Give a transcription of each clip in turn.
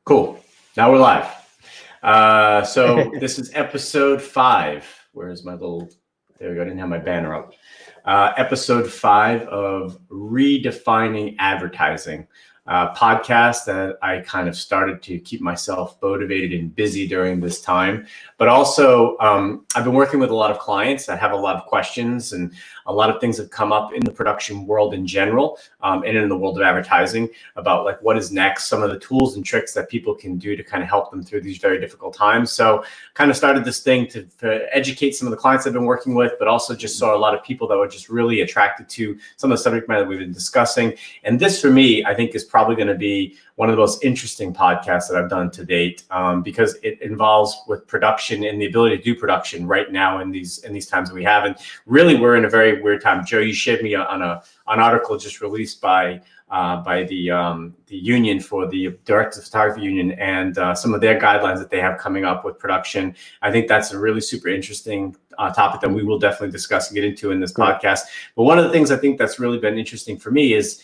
Cool. Now we're live. So this is episode 5. Where's my little, there we go. I didn't have my banner up. Episode 5 of Redefining Advertising, podcast that I kind of started to keep myself motivated and busy during this time. But also, I've been working with a lot of clients that have a lot of questions, and a lot of things have come up in the production world in general, and in the world of advertising about like what is next, some of the tools and tricks that people can do to kind of help them through these very difficult times. So kind of started this thing to educate some of the clients I've been working with, but also just saw a lot of people that were just really attracted to some of the subject matter that we've been discussing. And this for me, I think is probably going to be one of the most interesting podcasts that I've done to date, because it involves with production and the ability to do production right now in these times that we have. And really, we're in a very weird time. Joe, you shared me on an article just released by the union for the Directors of Photography Union, and some of their guidelines that they have coming up with production. I think that's a really super interesting topic that we will definitely discuss and get into in this podcast. But one of the things I think that's really been interesting for me is,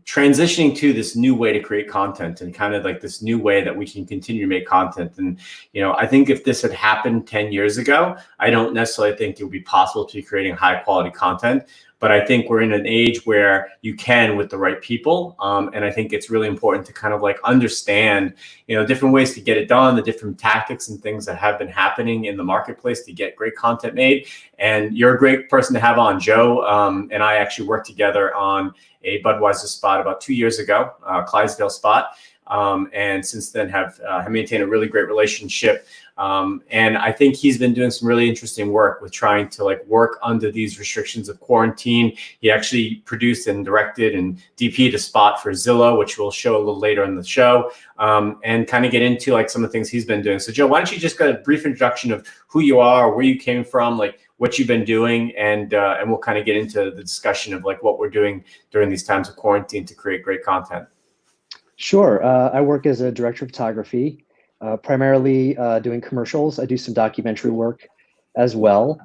transitioning to this new way to create content, and kind of like this new way that we can continue to make content. And, I think if this had happened 10 years ago, I don't necessarily think it would be possible to be creating high quality content. But I think we're in an age where you can with the right people. And I think it's really important to kind of like understand, different ways to get it done, the different tactics and things that have been happening in the marketplace to get great content made. And you're a great person to have on, Joe. And I actually worked together on a Budweiser spot about 2 years ago, Clydesdale spot. And since then have maintained a really great relationship. And I think he's been doing some really interesting work with trying to like work under these restrictions of quarantine. He actually produced and directed and DP'd a spot for Zillow, which we'll show a little later in the show, and kind of get into like some of the things he's been doing. So Joe, why don't you just get a brief introduction of who you are, where you came from, like what you've been doing, and we'll kind of get into the discussion of like what we're doing during these times of quarantine to create great content. Sure. I work as a director of photography, primarily doing commercials. I do some documentary work as well.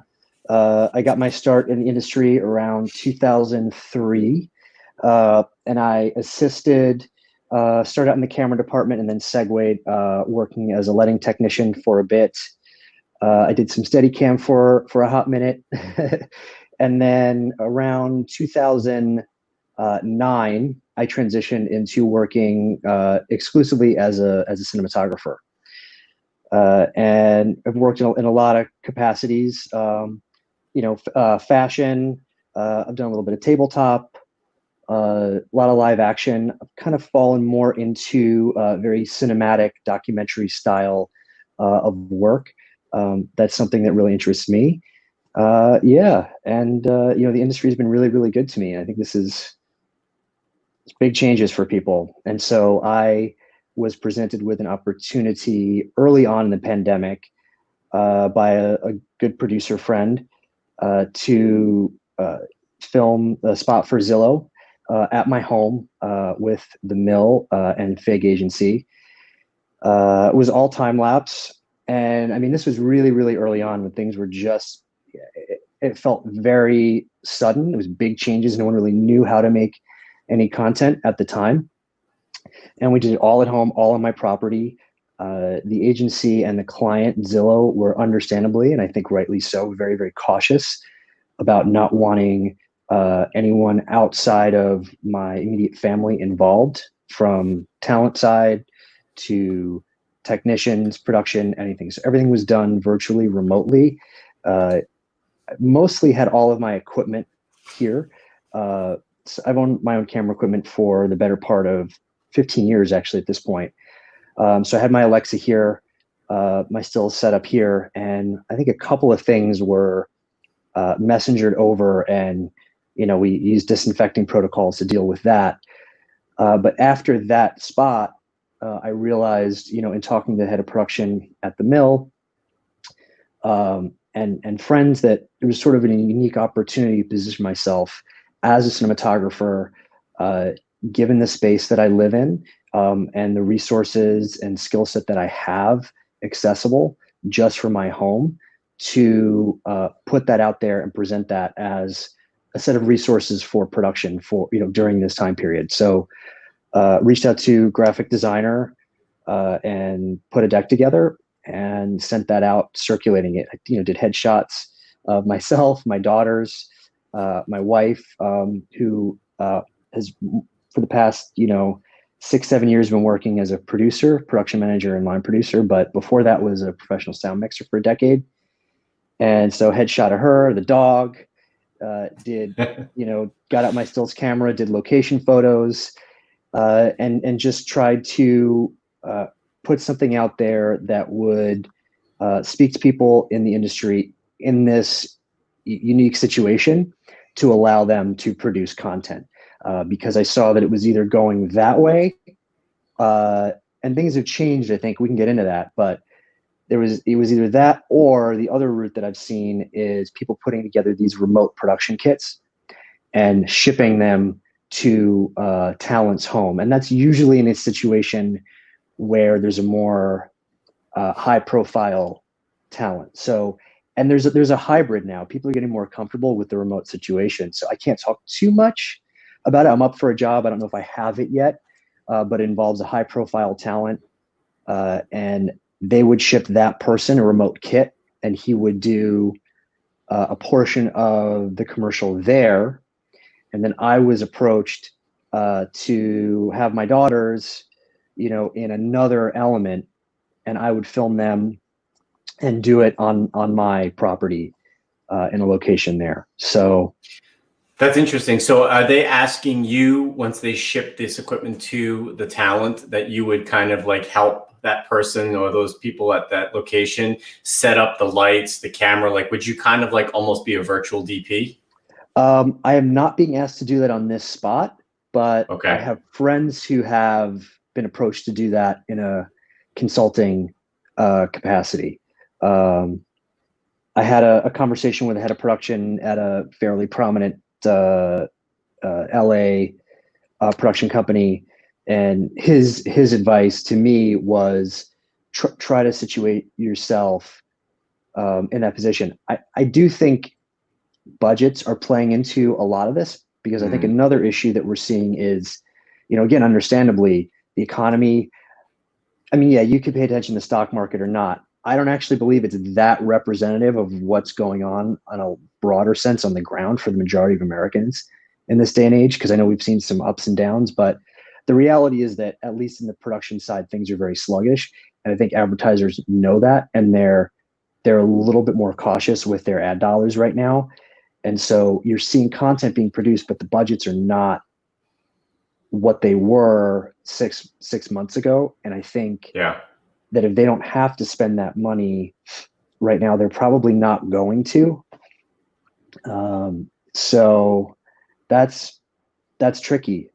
I got my start in the industry around 2003, and I assisted, started out in the camera department and then segued working as a lighting technician for a bit. I did some Steadicam for a hot minute. And then around 2009, I transitioned into working exclusively as a cinematographer, and I've worked in a lot of capacities. Fashion. I've done a little bit of tabletop, a lot of live action. I've kind of fallen more into very cinematic documentary style of work. That's something that really interests me. And the industry has been really, really good to me. I think this is big changes for people. And so I was presented with an opportunity early on in the pandemic by a good producer friend to film a spot for Zillow at my home with the Mill and Fig Agency. It was all time lapse. And I mean, this was really, really early on when things were just, it felt very sudden. It was big changes. No one really knew how to make any content at the time. And we did it all at home, all on my property. The agency and the client, Zillow, were understandably, and I think rightly so, very, very cautious about not wanting anyone outside of my immediate family involved, from talent side to technicians, production, anything. So everything was done virtually, remotely. Mostly had all of my equipment here. So I've owned my own camera equipment for the better part of 15 years, actually, at this point. So I had my Alexa here, my still setup here, and I think a couple of things were messengered over, and we used disinfecting protocols to deal with that. But after that spot, I realized, in talking to the head of production at the Mill, and friends, that it was sort of a unique opportunity to position myself as a cinematographer, given the space that I live in, and the resources and skill set that I have accessible just from my home, to put that out there and present that as a set of resources for production for, during this time period. So reached out to graphic designer and put a deck together and sent that out, circulating it. Did headshots of myself, my daughters, my wife, who has for the past 6-7 years been working as a production manager and line producer, but before that was a professional sound mixer for a decade. And so headshot of her, the dog, got out my stills camera, did location photos, and just tried to put something out there that would speak to people in the industry in this unique situation to allow them to produce content. Because I saw that it was either going that way, and things have changed. I think we can get into that, but it was either that or the other route that I've seen is people putting together these remote production kits and shipping them to talent's home. And that's usually in a situation where there's a more high profile talent. So, and there's a hybrid now. People are getting more comfortable with the remote situation. So I can't talk too much about it. I'm up for a job. I don't know if I have it yet, but it involves a high profile talent. And they would ship that person a remote kit, and he would do a portion of the commercial there. And then I was approached to have my daughters, in another element, and I would film them and do it on my property in a location there. So that's interesting. So are they asking you, once they ship this equipment to the talent, that you would kind of like help that person or those people at that location set up the lights, the camera? Like, would you kind of like almost be a virtual DP? I am not being asked to do that on this spot, but Okay. I have friends who have been approached to do that in a consulting capacity. I had a conversation with the head of production at a fairly prominent LA production company, and his advice to me was try to situate yourself in that position. I do think budgets are playing into a lot of this, because I think another issue that we're seeing is, again, understandably, the economy. I mean, yeah, you could pay attention to the stock market or not. I don't actually believe it's that representative of what's going on a broader sense on the ground for the majority of Americans in this day and age, because I know we've seen some ups and downs, but the reality is that at least in the production side, things are very sluggish. And I think advertisers know that, and they're a little bit more cautious with their ad dollars right now. And so you're seeing content being produced, but the budgets are not what they were six months ago. And I think that if they don't have to spend that money right now, they're probably not going to. So that's tricky,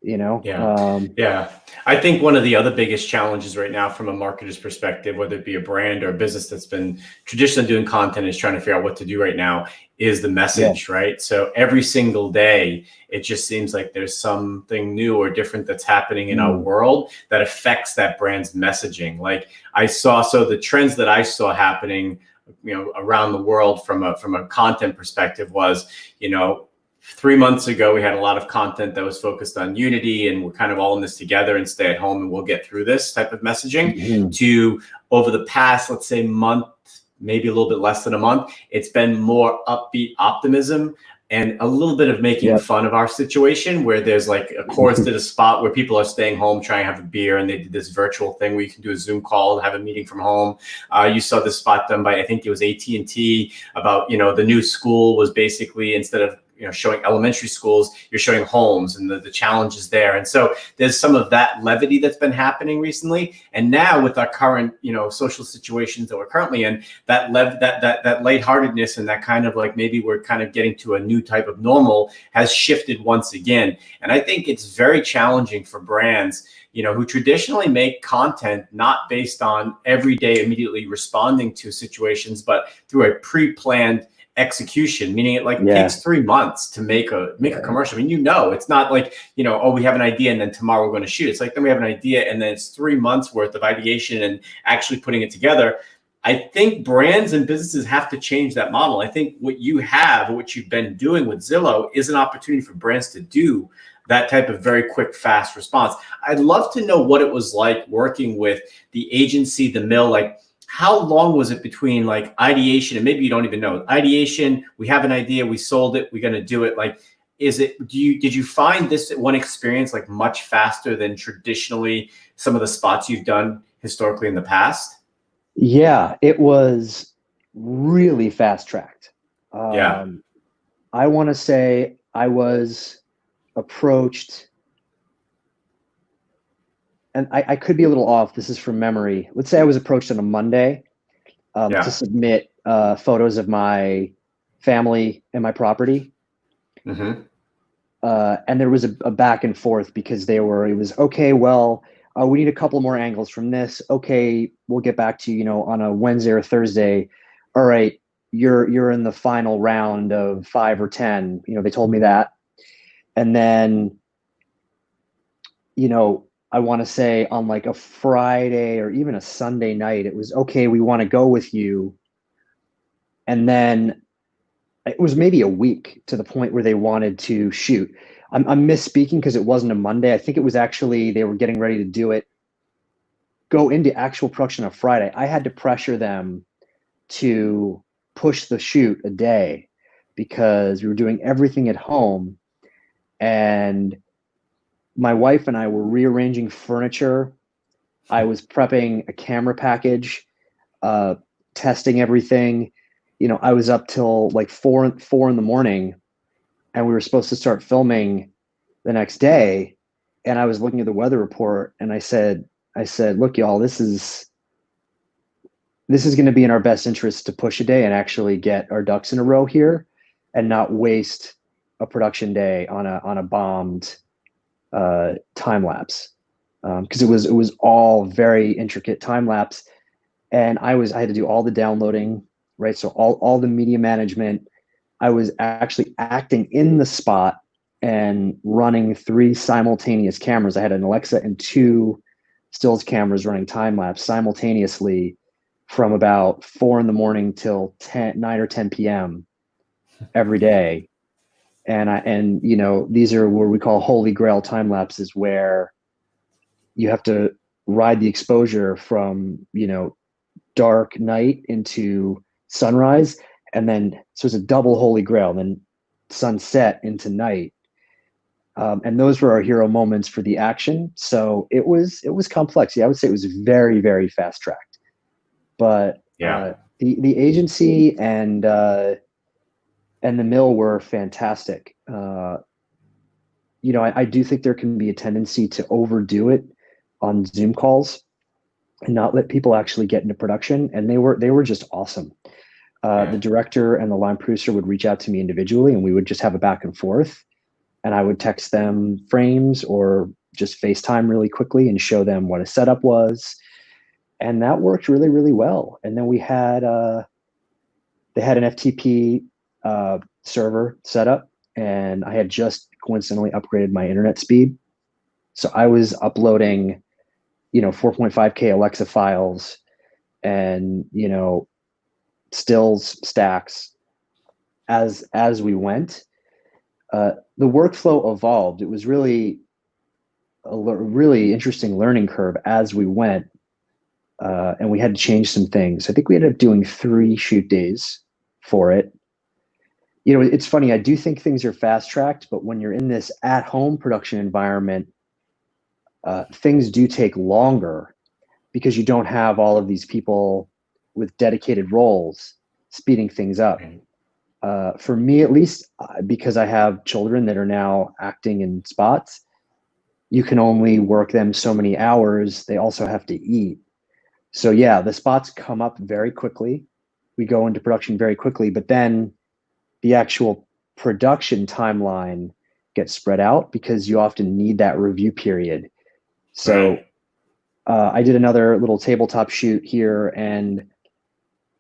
Yeah. I think one of the other biggest challenges right now from a marketer's perspective, whether it be a brand or a business that's been traditionally doing content, is trying to figure out what to do right now, is the message, right? So every single day, it just seems like there's something new or different that's happening in our world that affects that brand's messaging. Like so the trends that I saw happening, around the world from a content perspective was, 3 months ago, we had a lot of content that was focused on unity, and we're kind of all in this together and stay at home and we'll get through this type of messaging, to over the past, let's say, month, maybe a little bit less than a month, it's been more upbeat optimism and a little bit of making fun of our situation, where there's like a chorus did a spot where people are staying home trying to have a beer, and they did this virtual thing where you can do a Zoom call, have a meeting from home. You saw this spot done by, I think it was AT&T, about, the new school was basically, instead of showing elementary schools, you're showing homes and the challenges there. And so there's some of that levity that's been happening recently. And now with our current, social situations that we're currently in, that lightheartedness and that kind of like, maybe we're kind of getting to a new type of normal has shifted once again. And I think it's very challenging for brands, who traditionally make content not based on every day immediately responding to situations, but through a pre-planned execution, meaning it takes 3 months to make a commercial. I mean, it's not like, oh, we have an idea and then tomorrow we're going to shoot. It's like, then we have an idea and then it's 3 months worth of ideation and actually putting it together. I think brands and businesses have to change that model. I think what you've been doing with Zillow is an opportunity for brands to do that type of very quick, fast response. I'd love to know what it was like working with the agency, the mill. Like, how long was it between like ideation, and maybe you don't even know ideation? We have an idea, we sold it, we're going to do it. Like, did you find this one experience like much faster than traditionally some of the spots you've done historically in the past? Yeah, it was really fast tracked. Yeah. I want to say I was approached, and I could be a little off. This is from memory. Let's say I was approached on a Monday to Yeah. submit photos of my family and my property. Mm-hmm. And there was a back and forth because it was okay, well, we need a couple more angles from this. Okay, we'll get back to you, on a Wednesday or Thursday. All right, you're in the final round of 5 or 10. They told me that. And then, I want to say on like a Friday or even a Sunday night, it was okay, we want to go with you. And then it was maybe a week to the point where they wanted to shoot. I'm misspeaking because it wasn't a Monday. I think it was actually they were getting ready to go into actual production on Friday. I had to pressure them to push the shoot a day because we were doing everything at home. And my wife and I were rearranging furniture. I was prepping a camera package, testing everything. I was up till like four in the morning, and we were supposed to start filming the next day. And I was looking at the weather report, and I said, look, y'all, this is going to be in our best interest to push a day and actually get our ducks in a row here, and not waste a production day on a bombed time lapse, because it was all very intricate time lapse, and I had to do all the downloading, right? So all the media management. I was actually acting in the spot and running 3 simultaneous cameras. I had an Alexa and 2 stills cameras running time lapse simultaneously from about 4 in the morning till 9 or 10 p.m. every day. And these are what we call holy grail time lapses, where you have to ride the exposure from, dark night into sunrise. And then, so it's a double holy grail, and then sunset into night. And those were our hero moments for the action. So it was complex. Yeah, I would say it was very, very fast tracked. But Yeah. the agency and the mill were fantastic. I do think there can be a tendency to overdo it on Zoom calls and not let people actually get into production. And they were just awesome. The director and the line producer would reach out to me individually, and we would just have a back and forth. And I would text them frames or just FaceTime really quickly and show them what a setup was. And that worked really, really well. And then they had an FTP server set up, and I had just coincidentally upgraded my internet speed. So I was uploading, 4.5K Alexa files and, stills stacks as we went. The workflow evolved. It was really really interesting learning curve as we went, and we had to change some things. I think we ended up doing 3 shoot days for it. It's funny. I do think things are fast tracked, but when you're in this at home production environment, things do take longer because you don't have all of these people with dedicated roles speeding things up. For me, at least, because I have children that are now acting in spots, you can only work them so many hours. They also have to eat. So yeah, the spots come up very quickly. We go into production very quickly, but then the actual production timeline gets spread out because you often need that review period. So I did another little tabletop shoot here, and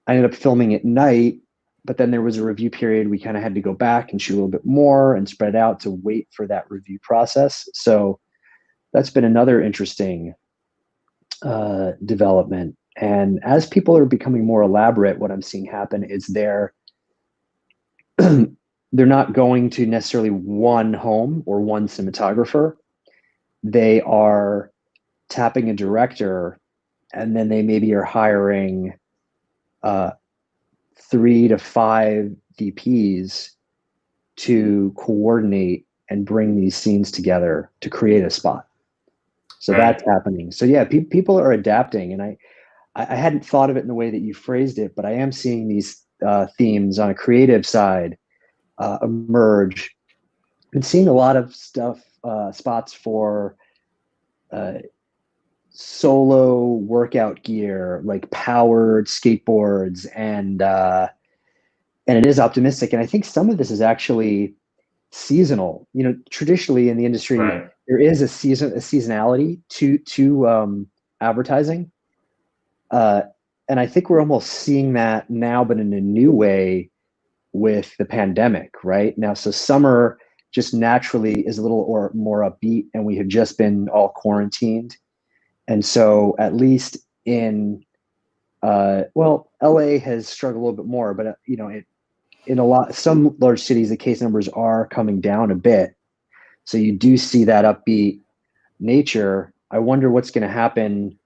I ended up filming at night, but then there was a review period. We kind of had to go back and shoot a little bit more and spread out to wait for that review process. So that's been another interesting development. And as people are becoming more elaborate, what I'm seeing happen is they're not going to necessarily one home or one cinematographer. They are tapping a director, and then they maybe are hiring 3 to 5 DPs to coordinate and bring these scenes together to create a spot. So that's happening. So yeah, people are adapting, and I hadn't thought of it in the way that you phrased it, but I am seeing these themes on a creative side emerge. Been seeing a lot of stuff, spots for solo workout gear, like powered skateboards, and it is optimistic. And I think some of this is actually seasonal. You know, traditionally in the industry, Right. there is a seasonality to advertising, and I think we're almost seeing that now, but in a new way with the pandemic, right now. So summer just naturally is a little or more upbeat, and we have just been all quarantined, and so at least in well, LA has struggled a little bit more, but you know, in a lot some large cities, the case numbers are coming down a bit. So you do see that upbeat nature. I wonder what's going to happen.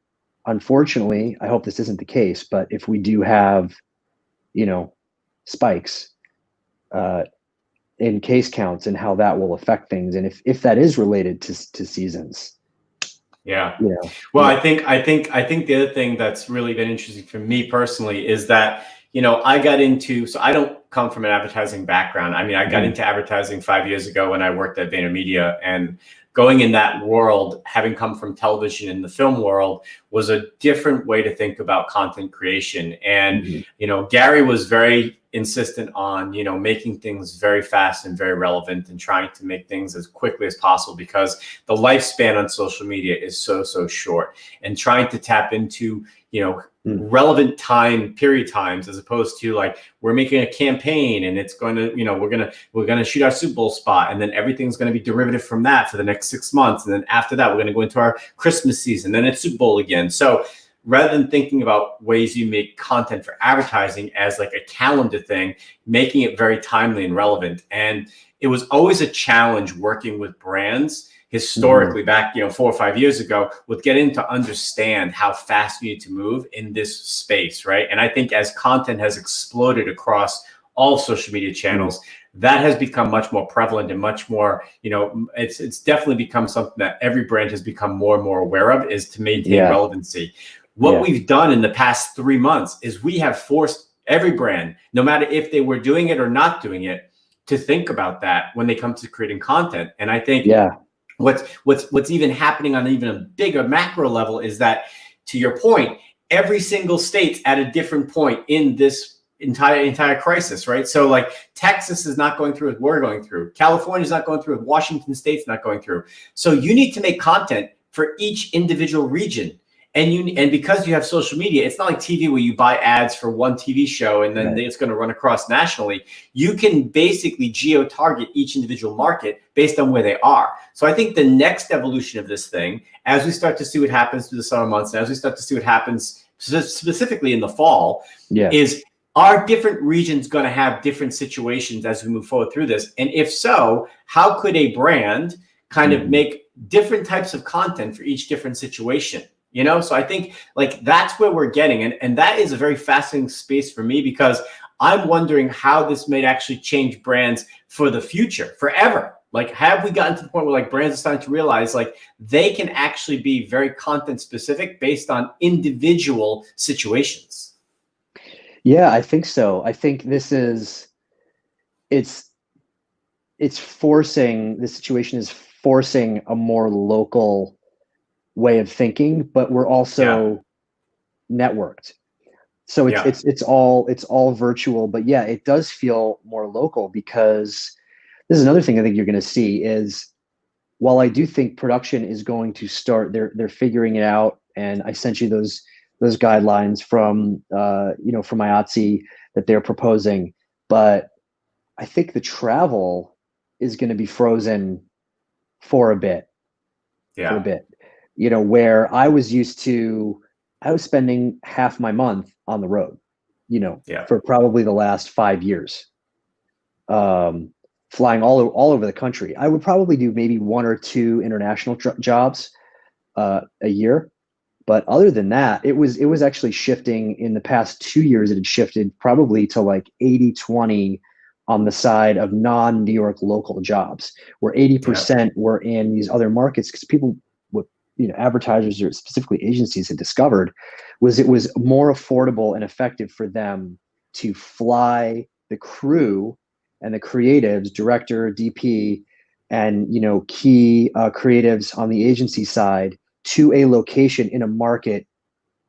Unfortunately, I hope this isn't the case, but if we do have, you know, spikes uh, in case counts and how that will affect things, and if that is related to seasons. Yeah. You know, Well, yeah. I think the other thing that's really been interesting for me personally is that, I got into, so I don't come from an advertising background. I mean, I got Mhm. into advertising 5 years ago when I worked at VaynerMedia, and going in that world, having come from television in the film world, was a different way to think about content creation. And, Mhm. Gary was very insistent on, making things very fast and very relevant and trying to make things as quickly as possible because the lifespan on social media is so short, and trying to tap into, Mm. relevant period times, as opposed to like we're making a campaign and it's going to, we're going to shoot our Super Bowl spot, and then everything's going to be derivative from that for the next 6 months, and then after that we're going to go into our Christmas season, then it's Super Bowl again. So rather than thinking about ways you make content for advertising as like a calendar thing, making it very timely and relevant. And it was always a challenge working with brands historically back, 4 or 5 years ago, with getting to understand how fast you need to move in this space, right? And I think as content has exploded across all social media channels, that has become much more prevalent and much more, it's definitely become something that every brand has become more and more aware of, is to maintain Yeah. relevancy. What we've done in the past 3 months is we have forced every brand, no matter if they were doing it or not doing it, to think about that when they come to creating content. And I think what's even happening on even a bigger macro level is that, to your point, every single state's at a different point in this entire crisis, right? So like Texas is not going through what we're going through. California's not going through it. Washington State's not going through. So you need to make content for each individual region. And because you have social media, it's not like TV where you buy ads for one TV show and then it's going to run across nationally. You can basically geo-target each individual market based on where they are. So I think the next evolution of this thing, as we start to see what happens through the summer months, and as we start to see what happens specifically in the fall, is, are different regions going to have different situations as we move forward through this? And if so, how could a brand kind of make different types of content for each different situation? So I think like that's where we're getting. And that is a very fascinating space for me, because I'm wondering how this may actually change brands for the future, forever. Like, have we gotten to the point where like brands are starting to realize like they can actually be very content specific based on individual situations? Yeah, I think so. I think it's forcing, the situation is forcing a more local way of thinking, but we're also networked. So it's all virtual, but yeah, it does feel more local, because this is another thing I think you're going to see is, while I do think production is going to start, they're figuring it out, and I sent you those guidelines from from IATSE that they're proposing, but I think the travel is going to be frozen for a bit, where I was used to, I was spending half my month on the road, for probably the last 5 years. flying all over the country. I would probably do maybe 1 or 2 international jobs a year. But other than that, it was actually shifting in the past 2 years. It had shifted probably to like 80-20 on the side of non-New York local jobs, where 80% were in these other markets, because people, what advertisers or specifically agencies had discovered was it was more affordable and effective for them to fly the crew and the creatives, director, DP, and key creatives on the agency side to a location in a market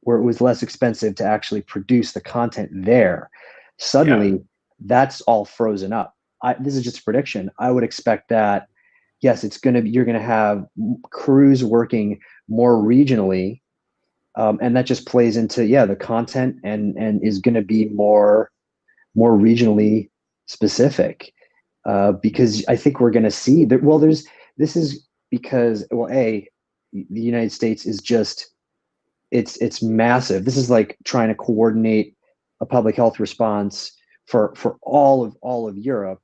where it was less expensive to actually produce the content there. Suddenly, that's all frozen up. This is just a prediction. I would expect that, yes, you're gonna have crews working more regionally, and that just plays into the content and is gonna be more regionally specific, because I think we're gonna see that. Well, this is because, well, the United States is just, it's massive. This is like trying to coordinate a public health response for all of Europe,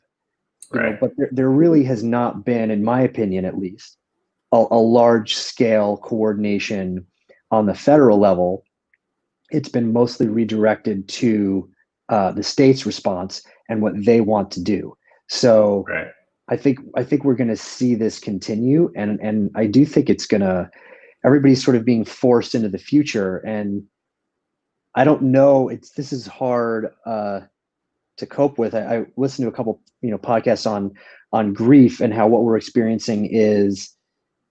but there really has not been, in my opinion at least, a large scale coordination on the federal level. It's been mostly redirected to the state's response and what they want to do. So I think we're going to see this continue, and I do think everybody's sort of being forced into the future, and I don't know. This is hard to cope with. I listened to a couple podcasts on grief and how what we're experiencing is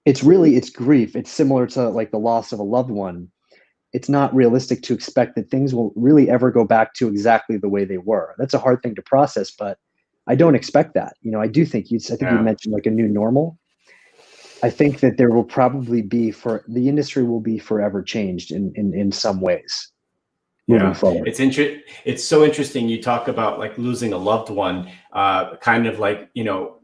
it's grief. It's similar to like the loss of a loved one. It's not realistic to expect that things will really ever go back to exactly the way they were. That's a hard thing to process, but I don't expect that. I do think you mentioned like a new normal. I think that there will probably be, the industry will be forever changed in some ways moving forward. It's so interesting. You talk about like losing a loved one, kind of like,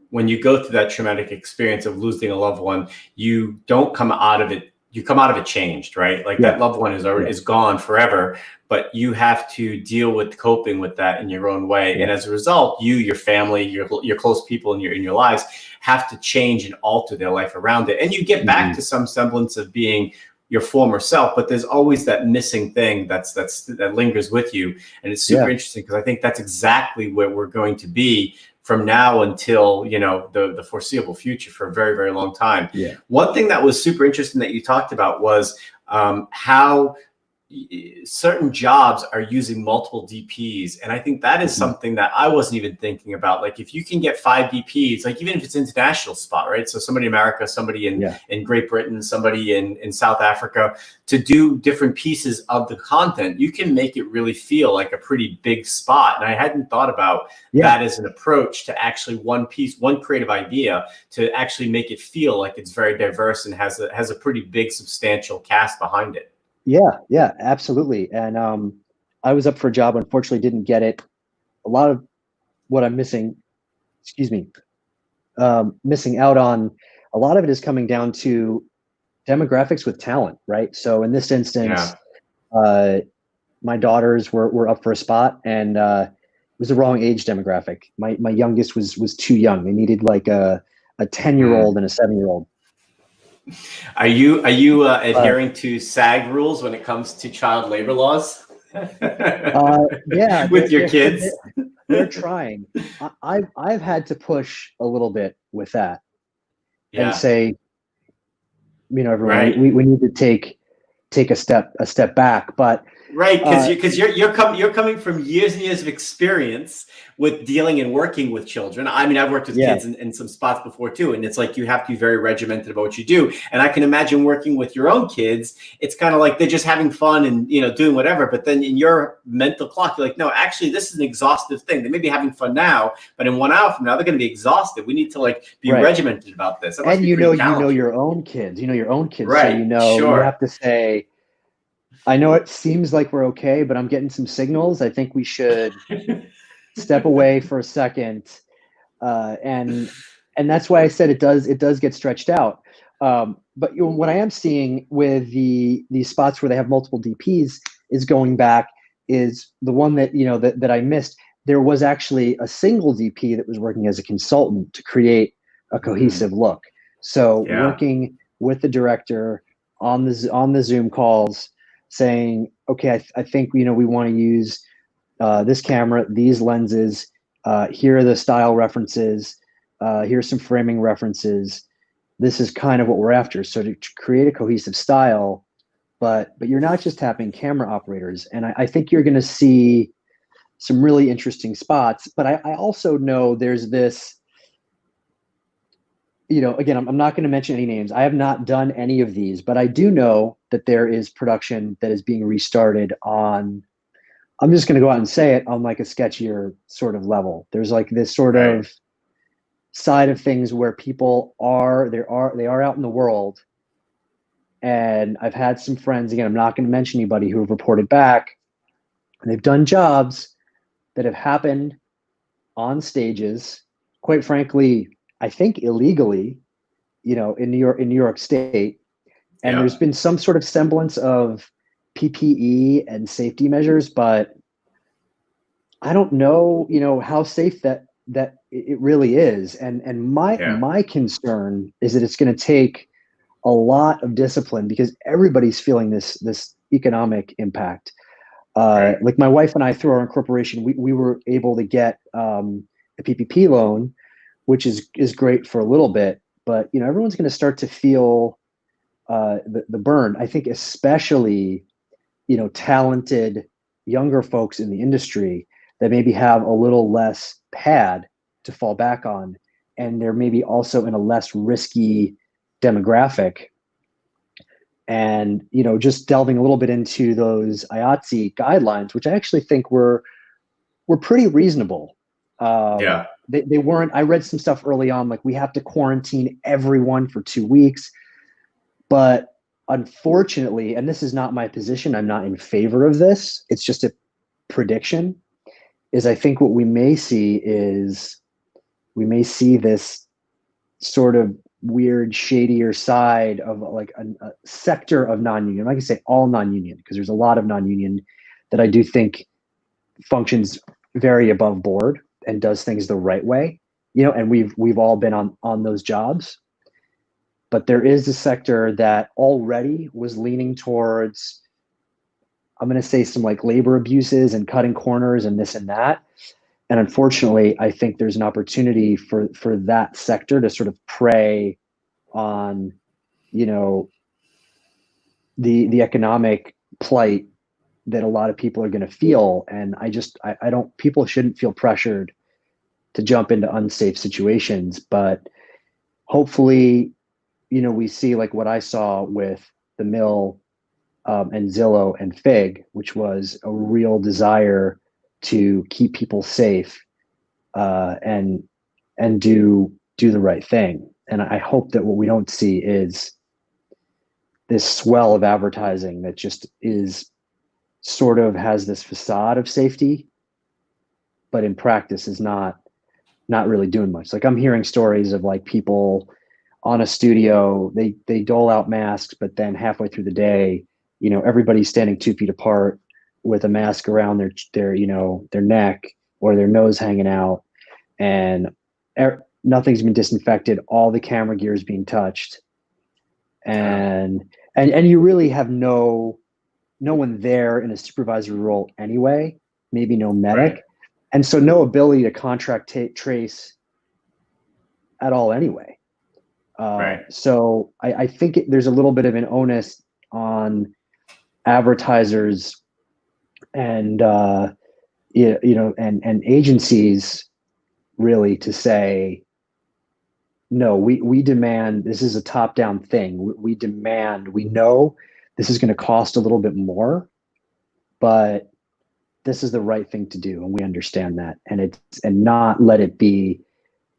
when you go through that traumatic experience of losing a loved one, you don't come out of it. You come out of it changed, right? Like that loved one is gone forever, but you have to deal with coping with that in your own way. And as a result, you, your family, your close people in your lives have to change and alter their life around it. And you get back to some semblance of being your former self, but there's always that missing thing that lingers with you. And it's super interesting, because I think that's exactly where we're going to be from now until the foreseeable future, for a very, very long time. One thing that was super interesting that you talked about was how certain jobs are using multiple DPs. And I think that is something that I wasn't even thinking about. Like, if you can get 5 DPs, like even if it's international spot, right? So somebody in America, somebody in Great Britain, somebody in South Africa, to do different pieces of the content, you can make it really feel like a pretty big spot. And I hadn't thought about that as an approach to actually one creative idea, to actually make it feel like it's very diverse and has a pretty big, substantial cast behind it. Yeah, absolutely. And I was up for a job, unfortunately didn't get it. A lot of what I'm missing out on, a lot of it is coming down to demographics with talent, right? So in this instance, my daughters were up for a spot, and it was the wrong age demographic. My youngest was too young. They needed like a 10-year-old and a 7-year-old. Are you adhering to SAG rules when it comes to child labor laws? With your kids, they're trying. I've had to push a little bit with that, and say, everyone, we need to take a step back, but. Right, because you're coming from years and years of experience with dealing and working with children. I mean, I've worked with kids in some spots before too, and it's like you have to be very regimented about what you do. And I can imagine working with your own kids, it's kind of like they're just having fun and doing whatever. But then in your mental clock, you're like, no, actually, this is an exhaustive thing. They may be having fun now, but in 1 hour from now, they're going to be exhausted. We need to be regimented about this. And you know your own kids. Right? So you have to say, I know it seems like we're okay, but I'm getting some signals. I think we should step away for a second. And that's why I said it does get stretched out. But what I am seeing with the spots where they have multiple DPs is going back, is the one that, that I missed. there was actually a single DP that was working as a consultant to create a cohesive look. So Yeah. working with the director on the Zoom calls, saying, okay, I think we want to use this camera, these lenses. Here are the style references. Here's some framing references. This is kind of what we're after. So to create a cohesive style, but you're not just tapping camera operators. And I think you're going to see some really interesting spots. But I also know there's this, again, I'm not going to mention any names. I have not done any of these, but I do know that there is production that is being restarted on, I'm just going to go out and say it, on like a sketchier sort of level. There's like this sort of side of things where people they are out in the world. And I've had some friends, again, I'm not going to mention anybody, who have reported back, and they've done jobs that have happened on stages, quite frankly, I think illegally, in New York State. And there's been some sort of semblance of PPE and safety measures, but I don't know, how safe that it really is. And my concern is that it's going to take a lot of discipline, because everybody's feeling this economic impact. Like my wife and I, through our incorporation, we were able to get a PPP loan, which is great for a little bit, but everyone's going to start to feel the burn. I think especially talented younger folks in the industry that maybe have a little less pad to fall back on, and they're maybe also in a less risky demographic. And just delving a little bit into those IATSE guidelines, which I actually think were pretty reasonable. They weren't. I read some stuff early on, like we have to quarantine everyone for 2 weeks, but unfortunately, and this is not my position, I'm not in favor of this, it's just a prediction, is I think what we may see this sort of weird, shadier side of like a sector of non-union. I'm not gonna say all non-union, because there's a lot of non-union that I do think functions very above board and does things the right way, and we've all been on those jobs. But there is a sector that already was leaning towards, I'm going to say, some like labor abuses and cutting corners and this and that. And unfortunately, I think there's an opportunity for that sector to sort of prey on, the economic plight that a lot of people are going to feel. And I don't, people shouldn't feel pressured to jump into unsafe situations, but hopefully, we see like what I saw with the Mill and Zillow and Fig, which was a real desire to keep people safe and do the right thing. And I hope that what we don't see is this swell of advertising that just is sort of has this facade of safety, but in practice is not really doing much. Like I'm hearing stories of like people on a studio, they dole out masks, but then halfway through the day, everybody's standing 2 feet apart with a mask around their neck or their nose hanging out, and nothing's been disinfected. All the camera gear is being touched, and you really have no one there in a supervisory role anyway. Maybe no medic, and so no ability to contract trace at all anyway. So I think there's a little bit of an onus on advertisers and and agencies really to say, no, we demand, this is a top-down thing. We demand, we know this is going to cost a little bit more, but this is the right thing to do, and we understand that, and not let it be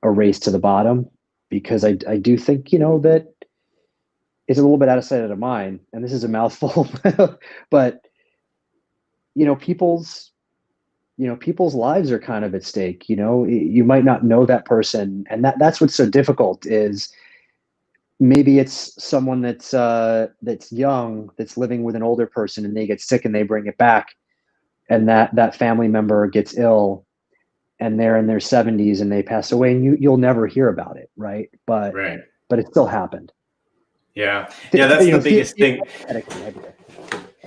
a race to the bottom, because I do think that it's a little bit out of sight, out of mind, and this is a mouthful, but people's lives are kind of at stake. You might not know that person, and that's what's so difficult. Is maybe it's someone that's young, that's living with an older person, and they get sick and they bring it back, and that family member gets ill, and they're in their 70s and they pass away, and you'll never hear about it, right? But Right. it still happened. Yeah. Yeah. That's the biggest thing. Anyway.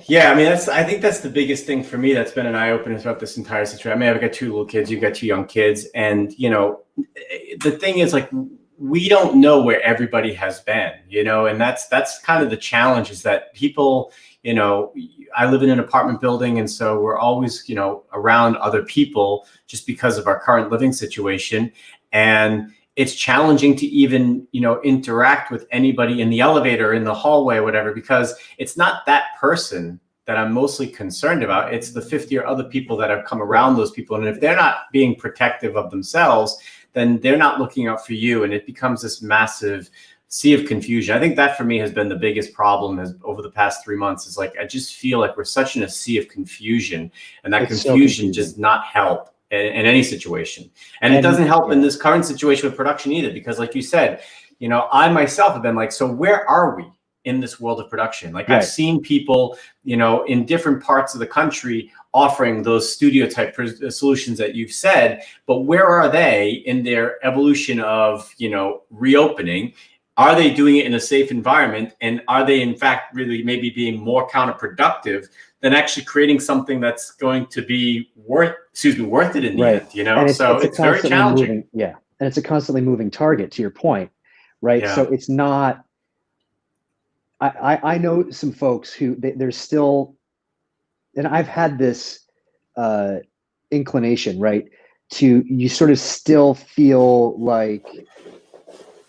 Yeah, I mean, I think that's the biggest thing for me. That's been an eye opener throughout this entire situation. I mean, I've got two little kids. You've got two young kids, and the thing is, like, we don't know where everybody has been, and that's kind of the challenge. Is that people, I live in an apartment building, and so we're always, around other people just because of our current living situation, and it's challenging to even, interact with anybody in the elevator, in the hallway, or whatever, because it's not that person that I'm mostly concerned about. It's the 50 or other people that have come around those people. And if they're not being protective of themselves, then they're not looking out for you. And it becomes this massive sea of confusion. I think that for me has been the biggest problem over the past 3 months, is like, I just feel like we're such in a sea of confusion, and that confusion does not help in any situation. And it doesn't help in this current situation with production either, because like you said, I myself have been like, so where are we in this world of production? Like, I've seen people, in different parts of the country offering those studio type solutions that you've said, but where are they in their evolution of, reopening? Are they doing it in a safe environment? And are they in fact really maybe being more counterproductive than actually creating something that's going to be worth it in the end, And so it's very challenging. And it's a constantly moving target, to your point, right? Yeah. So it's not, I know some folks who there's still, and I've had this inclination, right? You sort of still feel like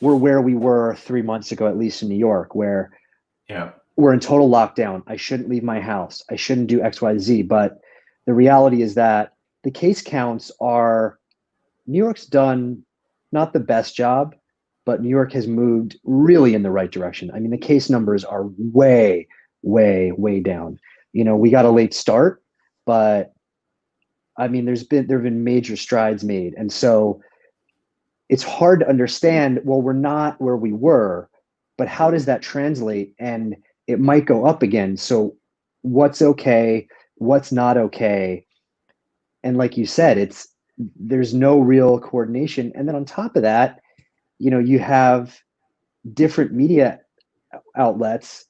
we're where we were 3 months ago, at least in New York, where we're in total lockdown. I shouldn't leave my house. I shouldn't do X, Y, Z. But the reality is that the case counts are, New York's done not the best job, but New York has moved really in the right direction. I mean, the case numbers are way, way, way down. We got a late start, but I mean, there have been major strides made. And so it's hard to understand, well, we're not where we were, but how does that translate? And it might go up again. So what's okay? What's not okay? And like you said, there's no real coordination. And then on top of that, you have different media outlets.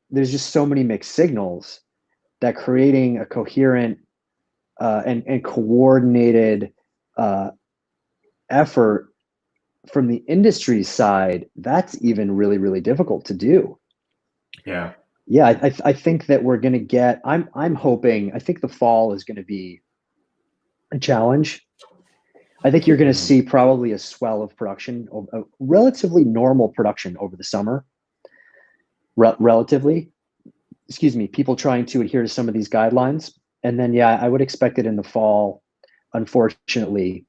There's just so many mixed signals that creating a coherent and coordinated effort from the industry side, that's even really, really difficult to do. Yeah. I think that we're going to get, I'm hoping, I think the fall is going to be a challenge. I think you're going to see probably a swell of production, a relatively normal production over the summer. Relatively, people trying to adhere to some of these guidelines. And then, I would expect it in the fall. Unfortunately,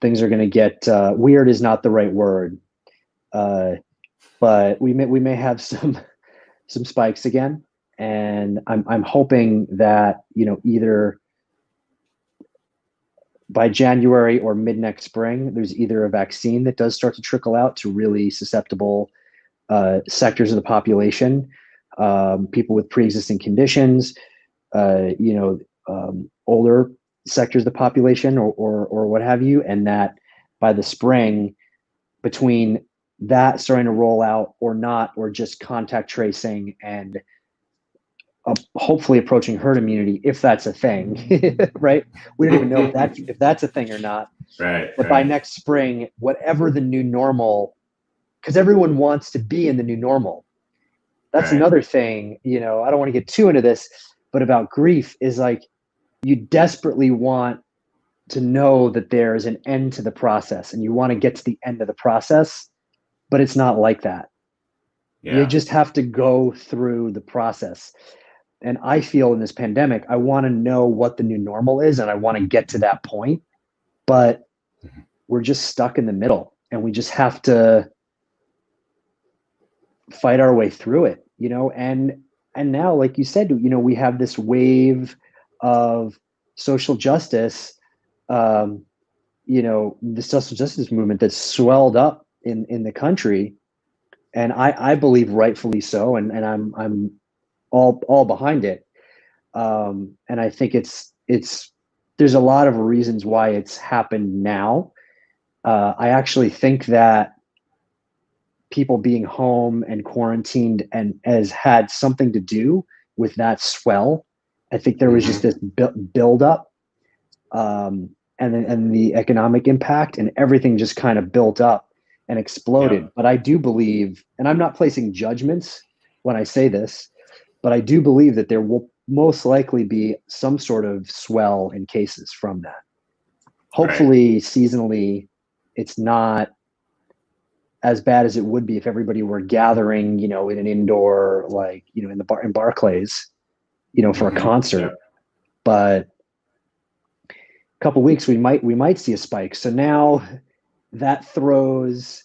things are going to get weird is not the right word, but we may have some spikes again. And I'm hoping that, either by January or mid next spring, there's either a vaccine that does start to trickle out to really susceptible sectors of the population, people with pre-existing conditions, older sectors of the population, or what have you, and that by the spring, between that starting to roll out or not, or just contact tracing and hopefully approaching herd immunity, if that's a thing, right? We don't even know if that's a thing or not. Right. But by next spring, whatever the new normal, because everyone wants to be in the new normal. That's another thing, I don't want to get too into this, but about grief is like, you desperately want to know that there's an end to the process, and you want to get to the end of the process, but it's not like that. You just have to go through the process. And I feel in this pandemic, I want to know what the new normal is, and I want to get to that point, but we're just stuck in the middle, and we just have to fight our way through it, and now, like you said, we have this wave of social justice, the social justice movement that's swelled up in the country. And I believe rightfully so. And I'm all behind it. And I think it's there's a lot of reasons why it's happened now. I actually think that people being home and quarantined and has had something to do with that swell. I think there was just this build up, and the economic impact, and everything just kind of built up and exploded. But I do believe, and I'm not placing judgments when I say this, but I do believe that there will most likely be some sort of swell in cases from that. Hopefully, seasonally, it's not as bad as it would be if everybody were gathering, in an indoor, like, in the bar, in Barclays, for a concert. But a couple weeks we might see a spike. So now that throws,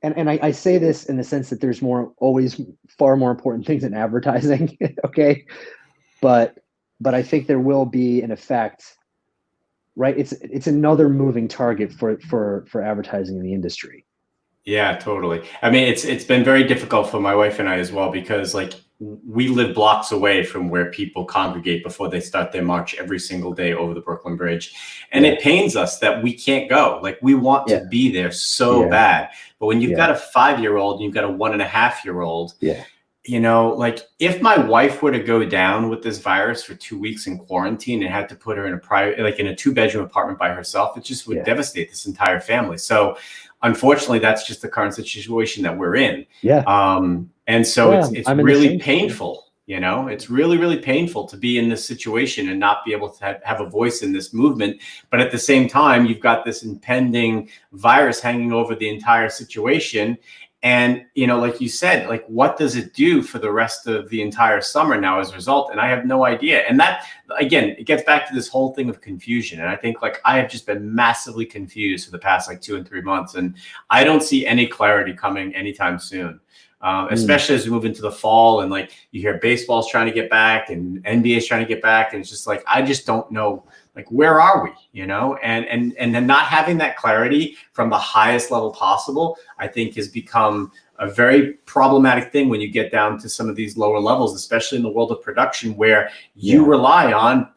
and I say this in the sense that there's always far more important things than advertising. Okay. But I think there will be an effect, right? It's another moving target for advertising in the industry. Yeah, totally. I mean, it's been very difficult for my wife and I as well, because like we live blocks away from where people congregate before they start their march every single day over the Brooklyn Bridge. And it pains us that we can't go. Like, we want to be there so bad. But when you've got a 5-year-old and you've got a 1.5-year-old, like, if my wife were to go down with this virus for 2 weeks in quarantine and had to put her in a private, like in a 2-bedroom apartment by herself, it just would devastate this entire family. So unfortunately, that's just the current situation that we're in. And so it's really painful. It's really, really painful to be in this situation and not be able to have a voice in this movement. But at the same time, you've got this impending virus hanging over the entire situation. And, like you said, like, what does it do for the rest of the entire summer now as a result? And I have no idea. And that, again, it gets back to this whole thing of confusion. And I think, like, I have just been massively confused for the past, like, 2 and 3 months. And I don't see any clarity coming anytime soon, especially as we move into the fall. And, like, you hear baseball's trying to get back and NBA is trying to get back. And it's just like, I just don't know. Like, where are we, and then not having that clarity from the highest level possible, I think, has become a very problematic thing when you get down to some of these lower levels, especially in the world of production, where you rely on,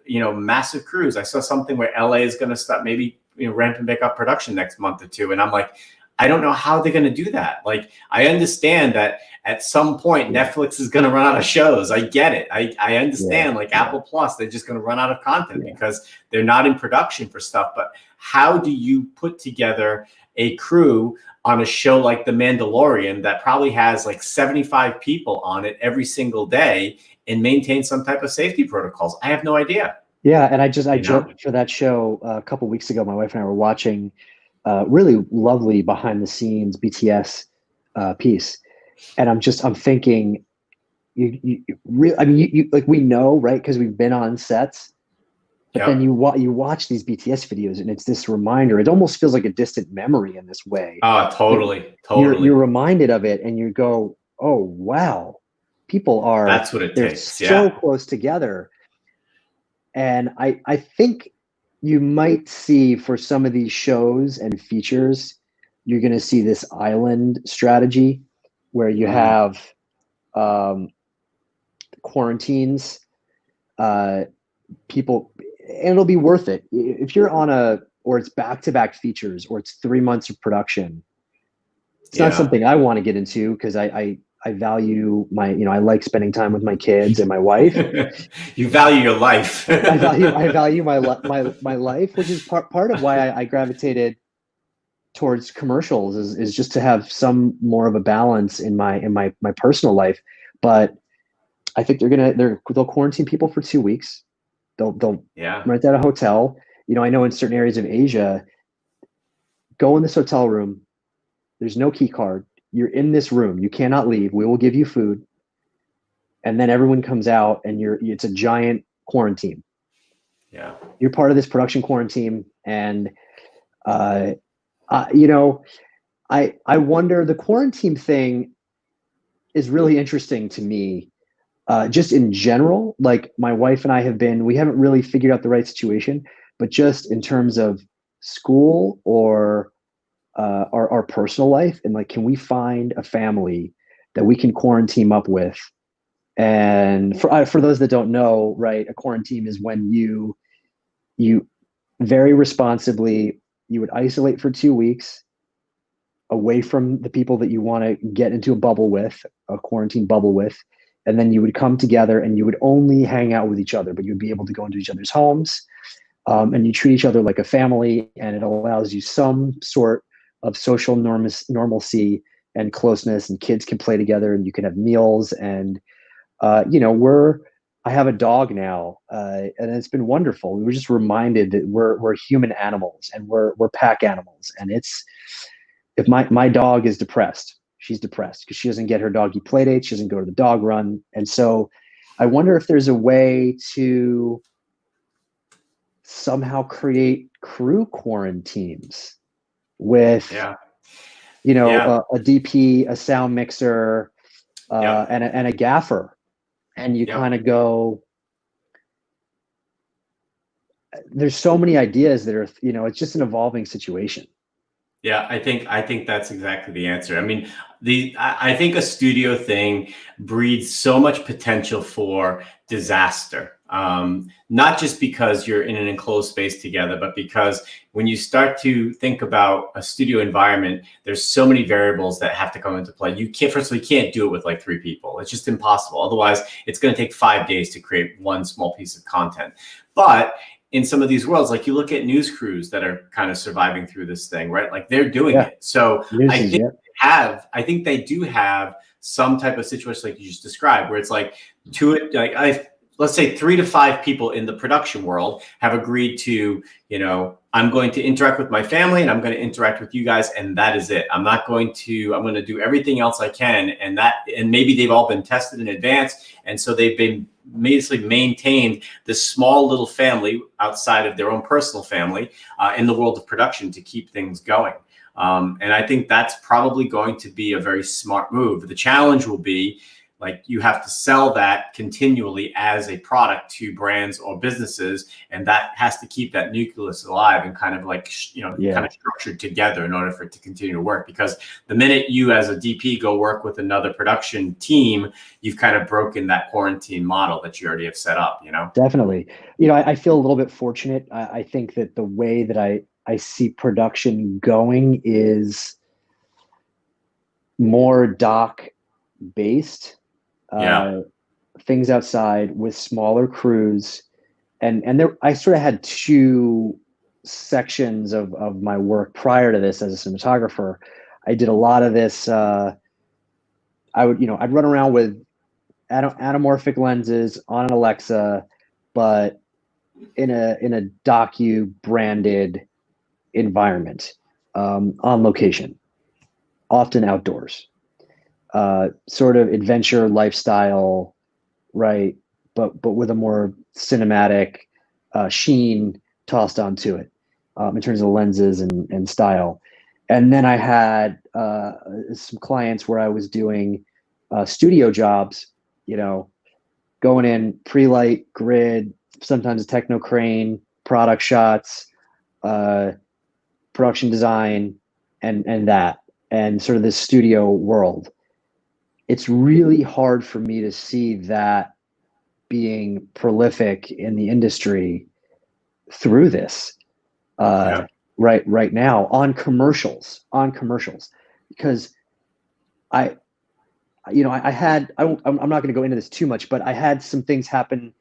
massive crews. I saw something where LA is going to start maybe, ramping back up production next month or two. And I'm like, I don't know how they're going to do that. Like, I understand that at some point Netflix is going to run out of shows. I get it. I understand, like Apple Plus, they're just going to run out of content because they're not in production for stuff. But how do you put together a crew on a show like The Mandalorian that probably has like 75 people on it every single day and maintain some type of safety protocols? I have no idea. Yeah. And I joked for that show a couple of weeks ago. My wife and I were watching really lovely behind the scenes BTS piece. And I'm thinking, you like, we know, right? Because we've been on sets, but then you watch these BTS videos and it's this reminder. It almost feels like a distant memory in this way. Totally. You're reminded of it and you go, oh, wow, people are, that's what it takes. So close together. And I think you might see, for some of these shows and features, you're going to see this island strategy where you have quarantines, people, and it'll be worth it. If you're on or it's back-to-back features, or it's 3 months of production, it's not something I want to get into, because I value my, I like spending time with my kids and my wife. You value your life. I value my life, which is part of why I gravitated towards commercials, is just to have some more of a balance in my personal life. But I think they'll quarantine people for 2 weeks. They'll rent out a hotel. I know in certain areas of Asia, go in this hotel room. There's no key card. You're in this room. You cannot leave. We will give you food. And then everyone comes out and it's a giant quarantine. Yeah. You're part of this production quarantine. And, I wonder, the quarantine thing is really interesting to me. Just in general, like, my wife and I we haven't really figured out the right situation, but just in terms of school or our personal life, and like, can we find a family that we can quarantine up with? And for those that don't know, right, a quarantine is when you very responsibly, you would isolate for 2 weeks away from the people that you want to get into a bubble with, a quarantine bubble with, and then you would come together and you would only hang out with each other, but you'd be able to go into each other's homes, and you treat each other like a family, and it allows you some sort of social normalcy and closeness, and kids can play together and you can have meals. And I have a dog now, and it's been wonderful. We were just reminded that we're human animals, and we're pack animals. And it's, if my dog is depressed, she's depressed because she doesn't get her doggy play date. She doesn't go to the dog run. And so I wonder if there's a way to somehow create crew quarantines with, Yeah. a DP, a sound mixer, and a gaffer. And you kind of go, there's so many ideas that are, it's just an evolving situation. Yeah, I think that's exactly the answer. I mean, I think a studio thing breeds so much potential for disaster. Not just because you're in an enclosed space together, but because when you start to think about a studio environment, there's so many variables that have to come into play. You can't do it with like 3 people. It's just impossible. Otherwise, it's going to take 5 days to create one small piece of content. But in some of these worlds, like you look at news crews that are kind of surviving through this thing, right? Like they're doing it. So I think they do have some type of situation like you just described, where it's like let's say 3 to 5 people in the production world have agreed to, I'm going to interact with my family and I'm going to interact with you guys, and that is it. I'm going to do everything else I can. And maybe they've all been tested in advance. And so they've been basically maintained this small little family outside of their own personal family in the world of production to keep things going. And I think that's probably going to be a very smart move. The challenge will be, like, you have to sell that continually as a product to brands or businesses, and that has to keep that nucleus alive and kind of like, kind of structured together in order for it to continue to work. Because the minute you as a DP go work with another production team, you've kind of broken that quarantine model that you already have set up, Definitely. I feel a little bit fortunate. I think that the way that I see production going is more doc based. Things outside with smaller crews, and there I sort of had 2 sections of my work prior to this as a cinematographer. I did a lot of this. I'd run around with anamorphic lenses on an Alexa, but in a docu branded environment, on location, often outdoors. Sort of adventure lifestyle, right? But with a more cinematic sheen tossed onto it, in terms of lenses and style. And then I had some clients where I was doing studio jobs, going in pre-light, grid, sometimes a techno crane, product shots, production design, and sort of this studio world. It's really hard for me to see that being prolific in the industry through this right now on commercials, because I'm not going to go into this too much, but I had some things happen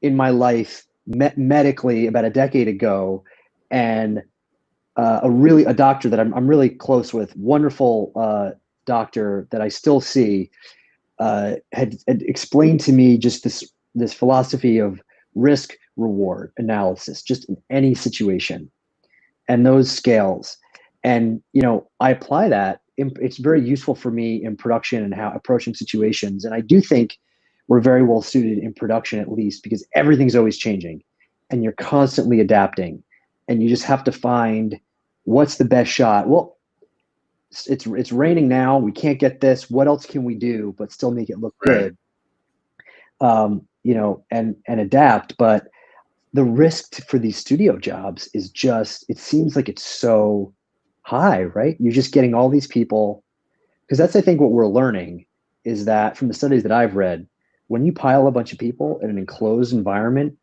in my life medically about a decade ago, and a doctor that I'm really close with, wonderful doctor that I still see, had explained to me just this philosophy of risk reward analysis, just in any situation, and those scales. And I apply that. It's very useful for me in production and how approaching situations. And I do think we're very well suited in production, at least, because everything's always changing and you're constantly adapting, and you just have to find what's the best shot. Well, it's raining now. We can't get this. What else can we do but still make it look good? And adapt. But the risk for these studio jobs is just, it seems like it's so high, right? You're just getting all these people, because that's, I think, what we're learning is that from the studies that I've read, when you pile a bunch of people in an enclosed environment,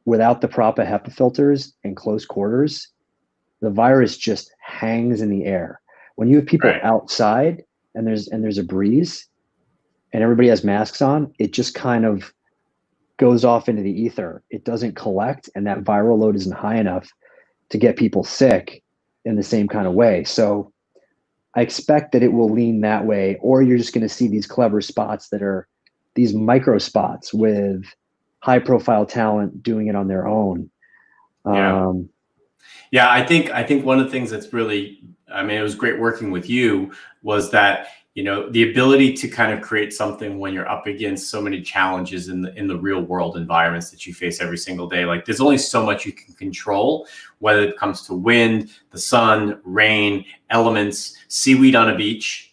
without the proper HEPA filters in close quarters, the virus just hangs in the air. When you have people Right. outside and there's a breeze and everybody has masks on, it just kind of goes off into the ether. It doesn't collect, and that viral load isn't high enough to get people sick in the same kind of way. So I expect that it will lean that way, or you're just going to see these clever spots that are these micro spots with high profile talent doing it on their own. Yeah. Yeah, I think one of the things that's really, I mean, it was great working with you, was that, you know, the ability to kind of create something when you're up against so many challenges in the real world environments that you face every single day. Like, there's only so much you can control, whether it comes to wind, the sun, rain, elements, seaweed on a beach.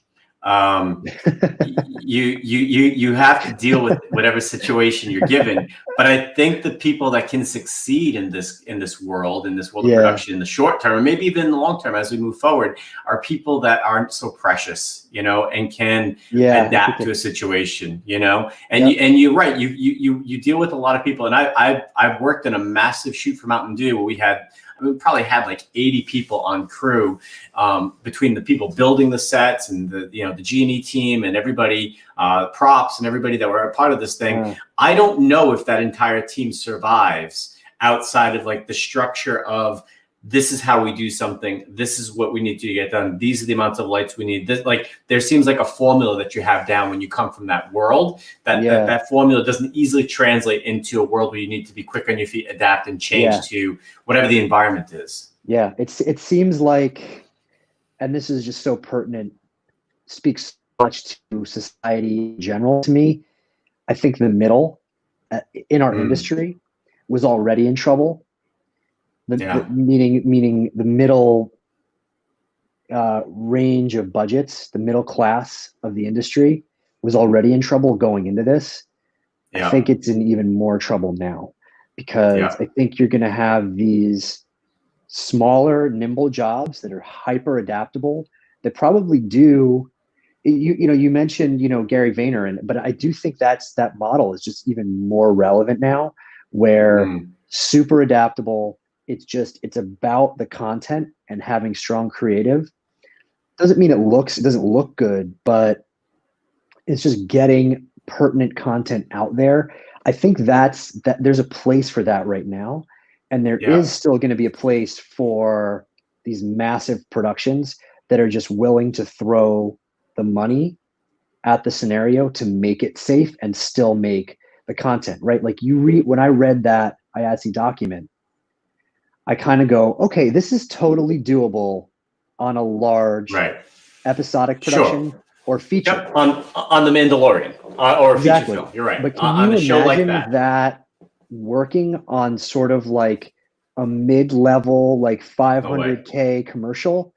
You have to deal with whatever situation you're given. But I think the people that can succeed in this world of production in the short term, and maybe even in the long term as we move forward, are people that aren't so precious, you know, and can adapt to a situation, you know. And you're right. You deal with a lot of people, and I've worked in a massive shoot for Mountain Dew where we probably had like 80 people on crew, between the people building the sets and the G&E team and everybody, props and everybody that were a part of this thing. I don't know if that entire team survives outside of like the structure of, this is how we do something. This is what we need to get done. These are the amounts of lights we need. This, like, there seems like a formula that you have down when you come from that world. That formula doesn't easily translate into a world where you need to be quick on your feet, adapt, and change to whatever the environment is. Yeah, it seems like, and this is just so pertinent, speaks so much to society in general to me. I think the middle in our industry was already in trouble. Meaning the middle range of budgets, the middle class of the industry was already in trouble going into this. I think it's in even more trouble now, because I think you're going to have these smaller, nimble jobs that are hyper adaptable, that probably do. You mentioned Gary Vayner, but I do think that model is just even more relevant now, where super adaptable. It's about the content and having strong creative. Doesn't mean it doesn't look good, but it's just getting pertinent content out there. I think that there's a place for that right now. And there is still going to be a place for these massive productions that are just willing to throw the money at the scenario to make it safe and still make the content, right? Like, when I read that IATSE document, I kind of go, okay, this is totally doable on a large episodic production or feature. On The Mandalorian or a feature film. You're right. But can you imagine that working on sort of like a mid-level, like 500K commercial?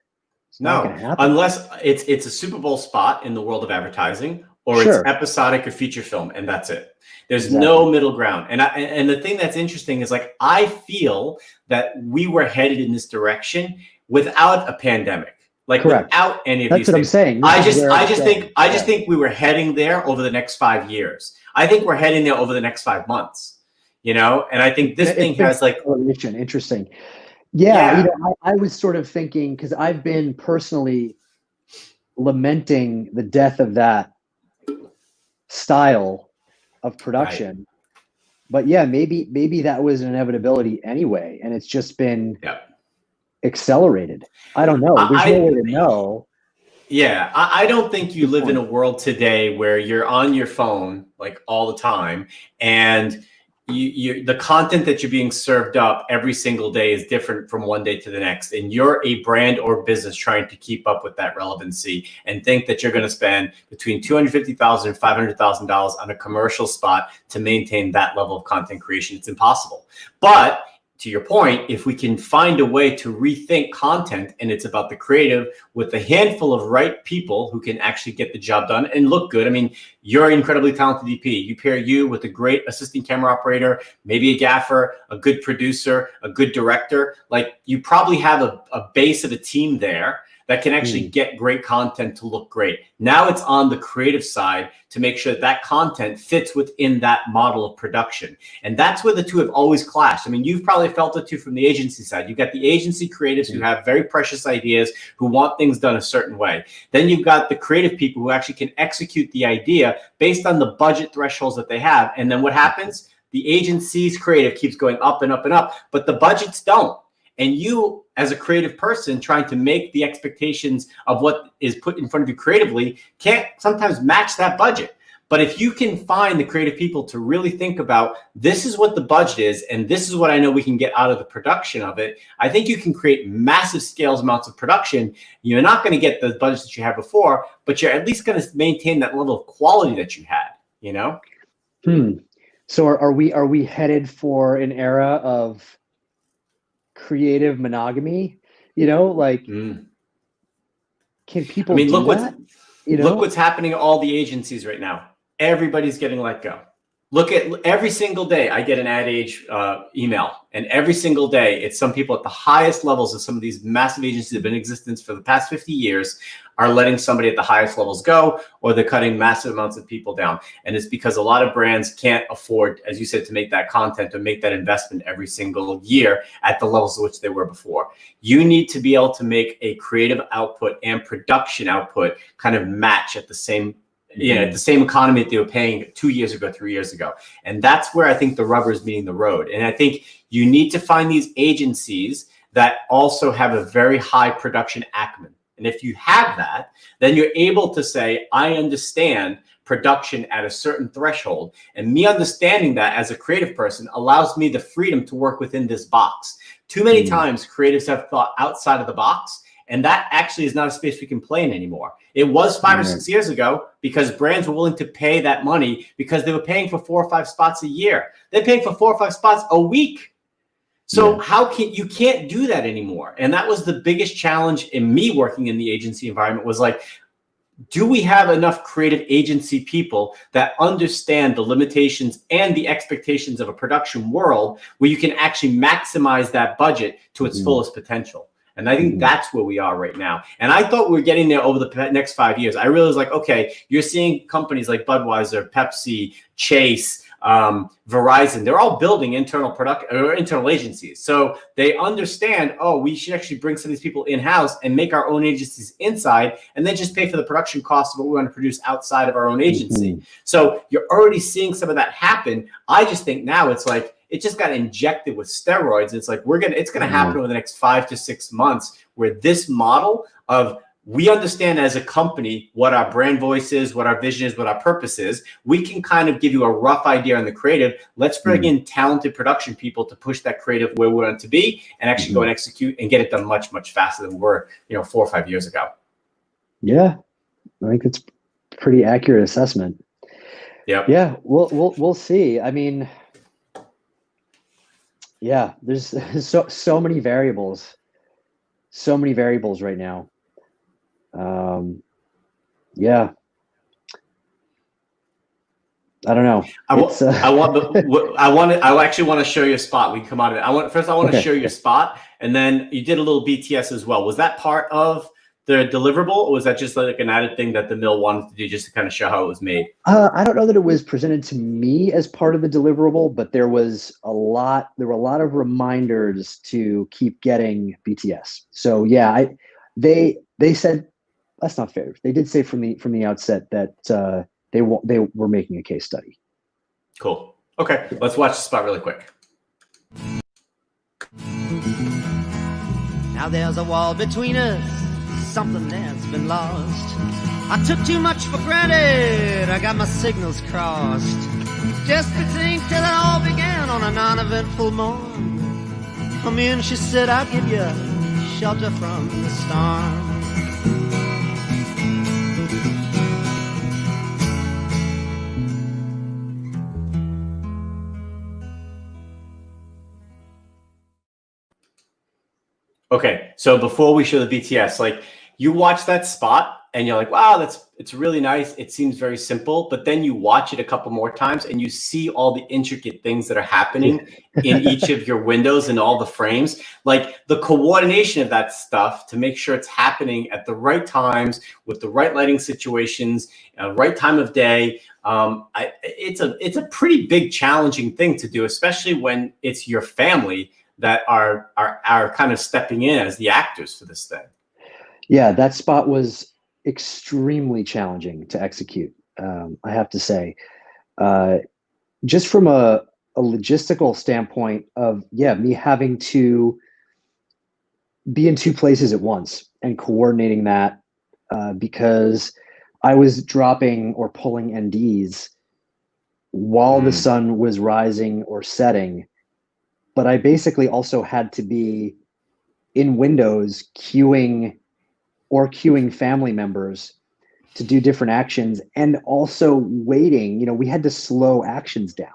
It's not going to happen. Unless it's a Super Bowl spot in the world of advertising, or it's episodic or feature film, and that's it. There's no middle ground. And the thing that's interesting is, like, I feel that we were headed in this direction without a pandemic. Like, without any of these things. That's what I'm saying. I just think we were heading there over the next 5 years. I think we're heading there over the next 5 months. And I think this thing has like interesting. Yeah. I was sort of thinking, because I've been personally lamenting the death of that style of production, but maybe that was an inevitability anyway, and it's just been accelerated. I don't know. There's no way to know. Yeah, I don't think you live in a world today where you're on your phone like all the time, and the content that you're being served up every single day is different from one day to the next. And you're a brand or business trying to keep up with that relevancy, and think that you're going to spend between $250,000 and $500,000 on a commercial spot to maintain that level of content creation. It's impossible. But to your point, if we can find a way to rethink content, and it's about the creative with a handful of right people who can actually get the job done and look good. I mean, you're an incredibly talented DP. You pair you with a great assistant camera operator, maybe a gaffer, a good producer, a good director. Like, you probably have a base of a team there that can actually get great content to look great. Now it's on the creative side to make sure that that content fits within that model of production. And that's where the two have always clashed. I mean, you've probably felt it too from the agency side. You've got the agency creatives who have very precious ideas, who want things done a certain way. Then you've got the creative people who actually can execute the idea based on the budget thresholds that they have. And then what happens? The agency's creative keeps going up and up and up, but the budgets don't. And you, as a creative person trying to make the expectations of what is put in front of you creatively, can't sometimes match that budget. But if you can find the creative people to really think about, this is what the budget is, and this is what I know we can get out of the production of it, I think you can create massive scales amounts of production. You're not going to get the budgets that you had before, but you're at least going to maintain that level of quality that you had, you know? So are we headed for an era of creative monogamy? You know, like, can people look that? What's happening at all the agencies right now. Everybody's getting let go. Look at every single day I get an Ad Age email, and every single day it's some people at the highest levels of some of these massive agencies that have been in existence for the past 50 years are letting somebody at the highest levels go, or they're cutting massive amounts of people down. And it's because a lot of brands can't afford, as you said, to make that content or make that investment every single year at the levels at which they were before. You need to be able to make a creative output and production output kind of match at the same the same economy that they were paying 2 years ago, 3 years ago. And that's where I think the rubber is meeting the road. And I think you need to find these agencies that also have a very high production acumen. And if you have that, then you're able to say, I understand production at a certain threshold. And me understanding that as a creative person allows me the freedom to work within this box. Too many times creatives have thought outside of the box, and that actually is not a space we can play in anymore. It was 5 or 6 years ago because brands were willing to pay that money because they were paying for 4 or 5 spots a year. They're paying for 4 or 5 spots a week. So you can't do that anymore. And that was the biggest challenge in me working in the agency environment, was like, do we have enough creative agency people that understand the limitations and the expectations of a production world where you can actually maximize that budget to its fullest potential? And I think that's where we are right now. And I thought we were getting there over the next 5 years. I realized, like, okay, you're seeing companies like Budweiser, Pepsi, Chase, Verizon, they're all building internal agencies. So they understand, oh, we should actually bring some of these people in-house and make our own agencies inside, and then just pay for the production costs of what we want to produce outside of our own agency. So you're already seeing some of that happen. I just think now it's like, it just got injected with steroids. It's like, it's going to happen over the next 5 to 6 months, where this model of, we understand as a company what our brand voice is, what our vision is, what our purpose is. We can kind of give you a rough idea on the creative. Let's bring in talented production people to push that creative where we want it to be, and actually go and execute and get it done much, much faster than we were, 4 or 5 years ago. Yeah, I think it's a pretty accurate assessment. Yeah, we'll see. I mean, yeah, there's so many variables right now. Yeah, I don't know. I actually want to show you a spot. We can come out of it. I want to show you a spot, and then you did a little BTS as well. Was that part of the deliverable, or was that just like an added thing that the mill wanted to do just to kind of show how it was made? I don't know that it was presented to me as part of the deliverable, but there were a lot of reminders to keep getting BTS. So yeah, they said, that's not fair. They did say from the outset that they were making a case study. Cool. Okay, let's watch the spot really quick. Now there's a wall between us, something that's been lost. I took too much for granted, I got my signals crossed. Just to think that it all began on a non-eventful morn. Come in, she said, I'll give you shelter from the storm. Okay, so before we show the BTS, like, you watch that spot, and you're like, wow, it's really nice. It seems very simple, but then you watch it a couple more times and you see all the intricate things that are happening in each of your windows and all the frames, like the coordination of that stuff to make sure it's happening at the right times with the right lighting situations, right time of day. It's a pretty big, challenging thing to do, especially when it's your family that are kind of stepping in as the actors for this thing. Yeah, that spot was extremely challenging to execute. I have to say, just from a logistical standpoint of, me having to be in two places at once and coordinating that, because I was dropping or pulling NDs while the sun was rising or setting, but I basically also had to be in windows queuing family members to do different actions, and also waiting. We had to slow actions down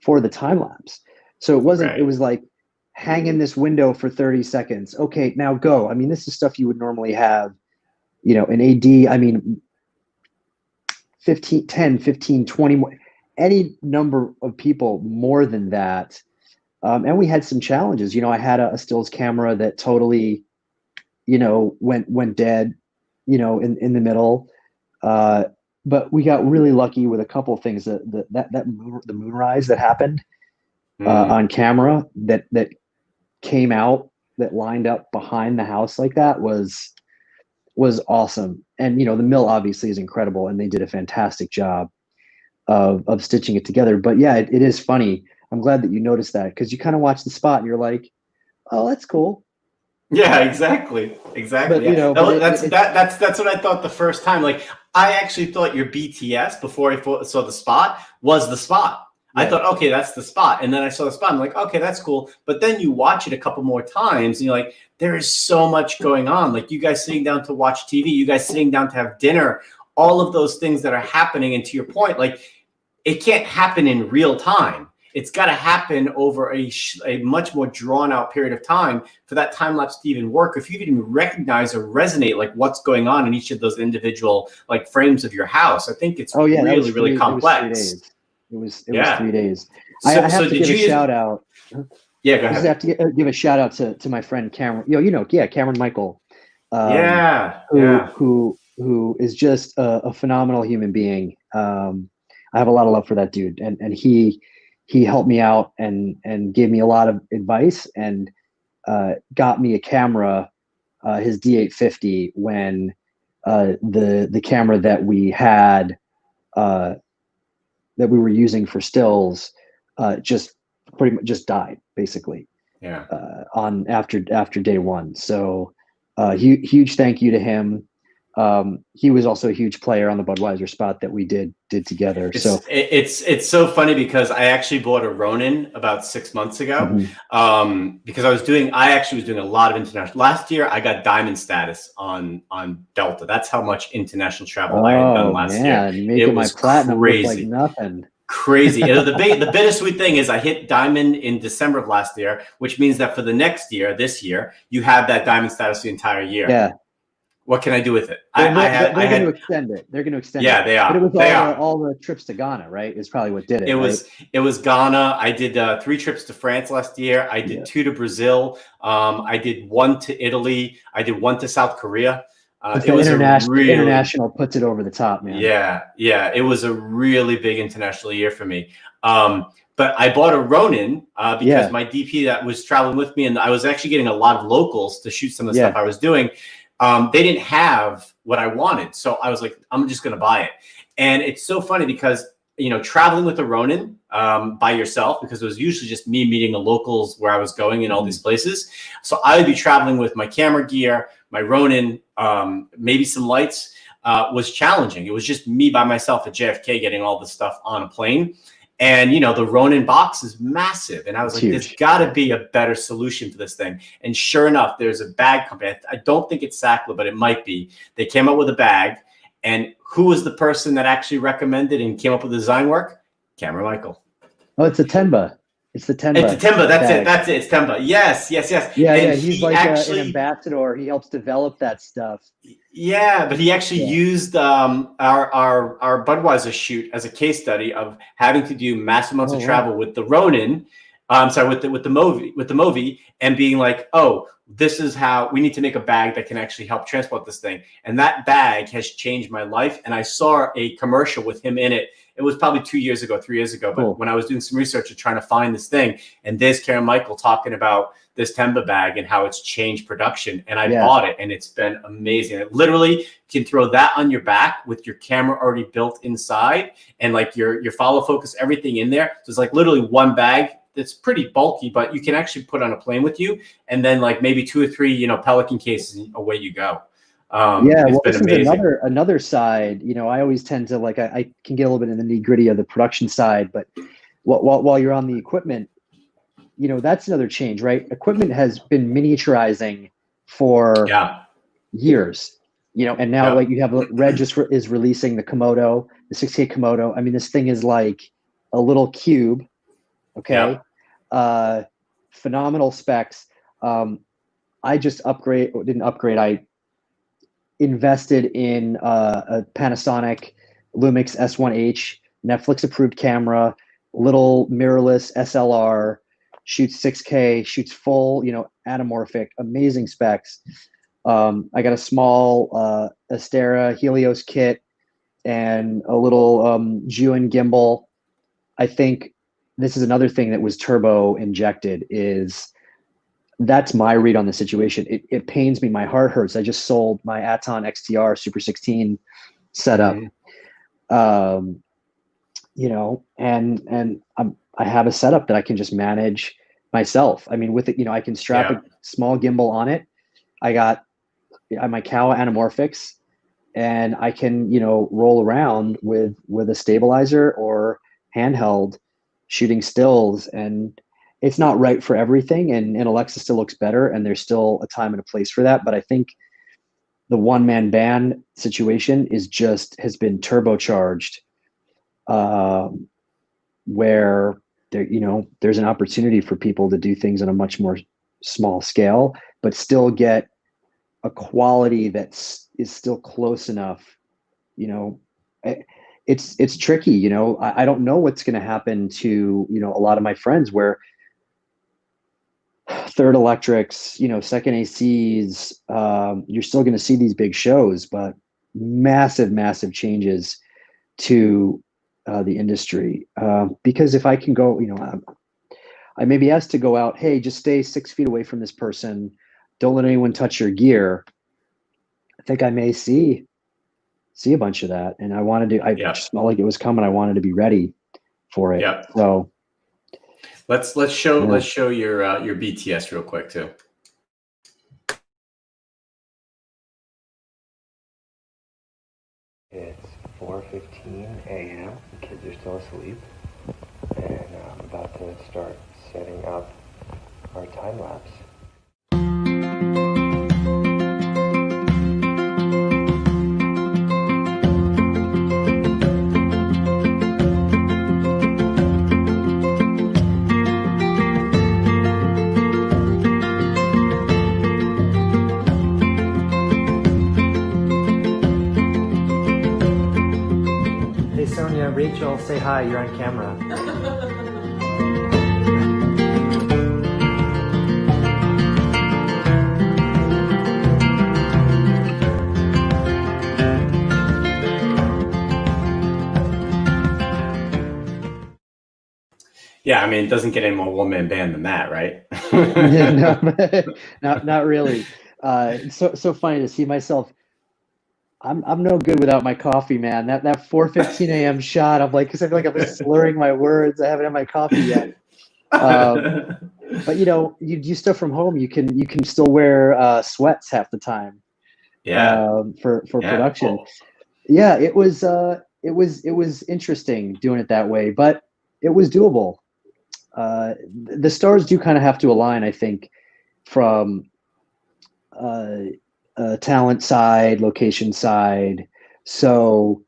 for the time lapse. So it wasn't, it was like, hang in this window for 30 seconds. Okay, now go. I mean, this is stuff you would normally have, an AD, 15, 20 more, any number of people more than that. And we had some challenges. I had a stills camera that totally, went dead, in the middle. But we got really lucky with a couple of things. The moonrise that happened on camera that came out, that lined up behind the house like that was awesome. And the mill obviously is incredible, and they did a fantastic job of stitching it together. But yeah, it is funny. I'm glad that you noticed that, because you kind of watch the spot and you're like, oh, that's cool. Yeah, exactly. But, that's what I thought the first time. Like, I actually thought your BTS before I saw the spot was the spot. Right. I thought, okay, that's the spot. And then I saw the spot. I'm like, okay, that's cool. But then you watch it a couple more times and you're like, there is so much going on. Like, you guys sitting down to watch TV, you guys sitting down to have dinner, all of those things that are happening. And to your point, like, it can't happen in real time. It's got to happen over a much more drawn out period of time for that time lapse to even work. If you even recognize or resonate like what's going on in each of those individual like frames of your house, I think it's really complex. It was 3 days. I have to give a shout out. Yeah, go ahead. I have to give a shout out to my friend Cameron. Cameron Michael. Who is just a phenomenal human being. I have a lot of love for that dude, and he helped me out and gave me a lot of advice, and got me a camera, his D850, when the camera that we had, that we were using for stills, just pretty much just died basically. Yeah. After day one. So huge thank you to him. He was also a huge player on the Budweiser spot that we did together. It's so funny because I actually bought a Ronin about 6 months ago, because I actually was doing a lot of international. Last year, I got diamond status on Delta. That's how much international travel I had done last year. It was platinum crazy. Like nothing. Crazy. The bittersweet thing is I hit diamond in December of last year, which means that for the next year, this year, you have that diamond status the entire year. Yeah. What can I do with it? They're going to extend it. They're going to extend it. Yeah, they are. But it was all the trips to Ghana, right? Is probably what did it. It was Ghana. I did 3 trips to France last year. I did 2 to Brazil. I did 1 to Italy. I did 1 to South Korea. It was international puts it over the top, man. Yeah. It was a really big international year for me. But I bought a Ronin because my DP that was traveling with me, and I was actually getting a lot of locals to shoot some of the stuff I was doing. They didn't have what I wanted. So I was like, I'm just going to buy it. And it's so funny because, traveling with a Ronin by yourself, because it was usually just me meeting the locals where I was going in all these places. So I would be traveling with my camera gear, my Ronin, maybe some lights, was challenging. It was just me by myself at JFK getting all this stuff on a plane. And, the Ronin box is massive. And I was like, there's got to be a better solution for this thing. And sure enough, there's a bag company. I don't think it's Sackler, but it might be. They came up with a bag. And who was the person that actually recommended and came up with the design work? Cameron Michael. Oh, it's a Tenba. It's the It's a Tenba Timba. That's bag. it. That's it. It's Timba. Yes, yes, yes. Yeah, And yeah. He's he like actually, an ambassador. He helps develop that stuff. yeah, but he actually Yeah. used our Budweiser shoot as a case study of having to do massive amounts of travel with the Ronin. Sorry, with the Movi, and being like, oh, this is how we need to make a bag that can actually help transport this thing. And that bag has changed my life. And I saw a commercial with him in it. It was probably 2 years ago, 3 years ago. But Cool. when I was doing some research and trying to find this thing, and there's Karen Michael talking about this Temba bag and how it's changed production. And I bought it, and it's been amazing. It literally, you can throw that on your back with your camera already built inside, and like your follow focus, everything in there. So it's like literally one bag that's pretty bulky, but you can actually put on a plane with you, and then like maybe 2 or 3, Pelican cases, and away you go. Yeah, it's well, been this amazing. is another side. I always tend to like I can get a little bit in the nitty gritty of the production side, but while you're on the equipment, that's another change, right? Equipment has been miniaturizing for years, and now like you have Red just is releasing the Komodo, the 6K Komodo. I mean, this thing is like a little cube. Okay. Phenomenal specs. I just didn't upgrade. I invested in a Panasonic Lumix S1H, Netflix approved camera, little mirrorless SLR, shoots 6K, shoots full, anamorphic, amazing specs. I got a small Astera Helios kit and a little Juin gimbal. I think this is another thing that was turbo injected. That's my read on the situation. It pains me. My heart hurts. I just sold my Aton XTR Super 16 setup. And I have a setup that I can just manage myself. I mean, with it, I can strap a small gimbal on it. I got my Kawa anamorphics, and I can, roll around with a stabilizer or handheld shooting stills, and it's not right for everything. And Alexa still looks better, and there's still a time and a place for that. But I think the one-man band situation has been turbocharged, where there's an opportunity for people to do things on a much more small scale, but still get a quality that is still close enough. It's tricky. I don't know what's going to happen to a lot of my friends where third electrics, second ACs, you're still going to see these big shows, but massive changes to the industry. Because if I can go, I may be asked to go out, hey, just stay 6 feet away from this person. Don't let anyone touch your gear. I think I may see a bunch of that. And I wanted to, I just felt like it was coming. I wanted to be ready for it. So let's show your BTS real quick too. It's 4:15 a.m. The kids are still asleep, and I'm about to start setting up our time lapse. Hey Sonia, Rachel, say hi, you're on camera. Yeah, I mean, it doesn't get any more one-man band than that, right? No, not really. So funny to see myself. I'm no good without my coffee, man. That 4:15 a.m. shot. I'm like, because I feel like I'm slurring my words. I haven't had my coffee yet. But you do stuff from home. You can still wear sweats half the time. For production. Cool. Yeah, it was interesting doing it that way, but it was doable. The stars do kind of have to align, I think, from talent side, location side. So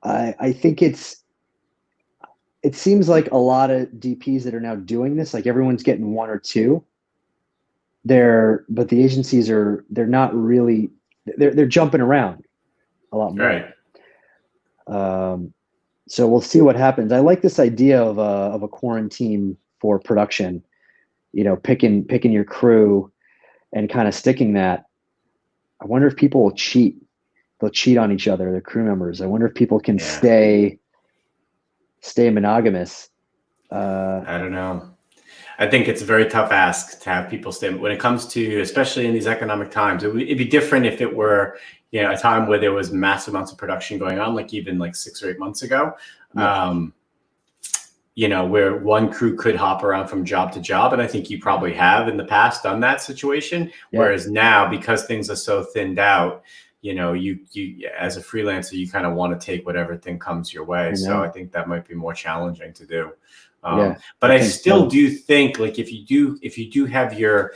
I think it seems like a lot of DPs that are now doing this, like everyone's getting one or two. But the agencies they're not really, they're jumping around a lot more. Right. So we'll see what happens. I like this idea of a quarantine for production, picking your crew and kind of sticking that. I wonder if people will cheat. They'll cheat on each other, their crew members. I wonder if people can stay monogamous. I don't know. I think it's a very tough ask to have people stay when it comes to, especially in these economic times. It'd be different if it were, a time where there was massive amounts of production going on, like even like 6 or 8 months ago. Yeah. Where one crew could hop around from job to job. And I think you probably have in the past done that situation. Yeah. Whereas now, because things are so thinned out, you as a freelancer, you kind of want to take whatever thing comes your way. So I think that might be more challenging to do. But I still do think, like, if you do have your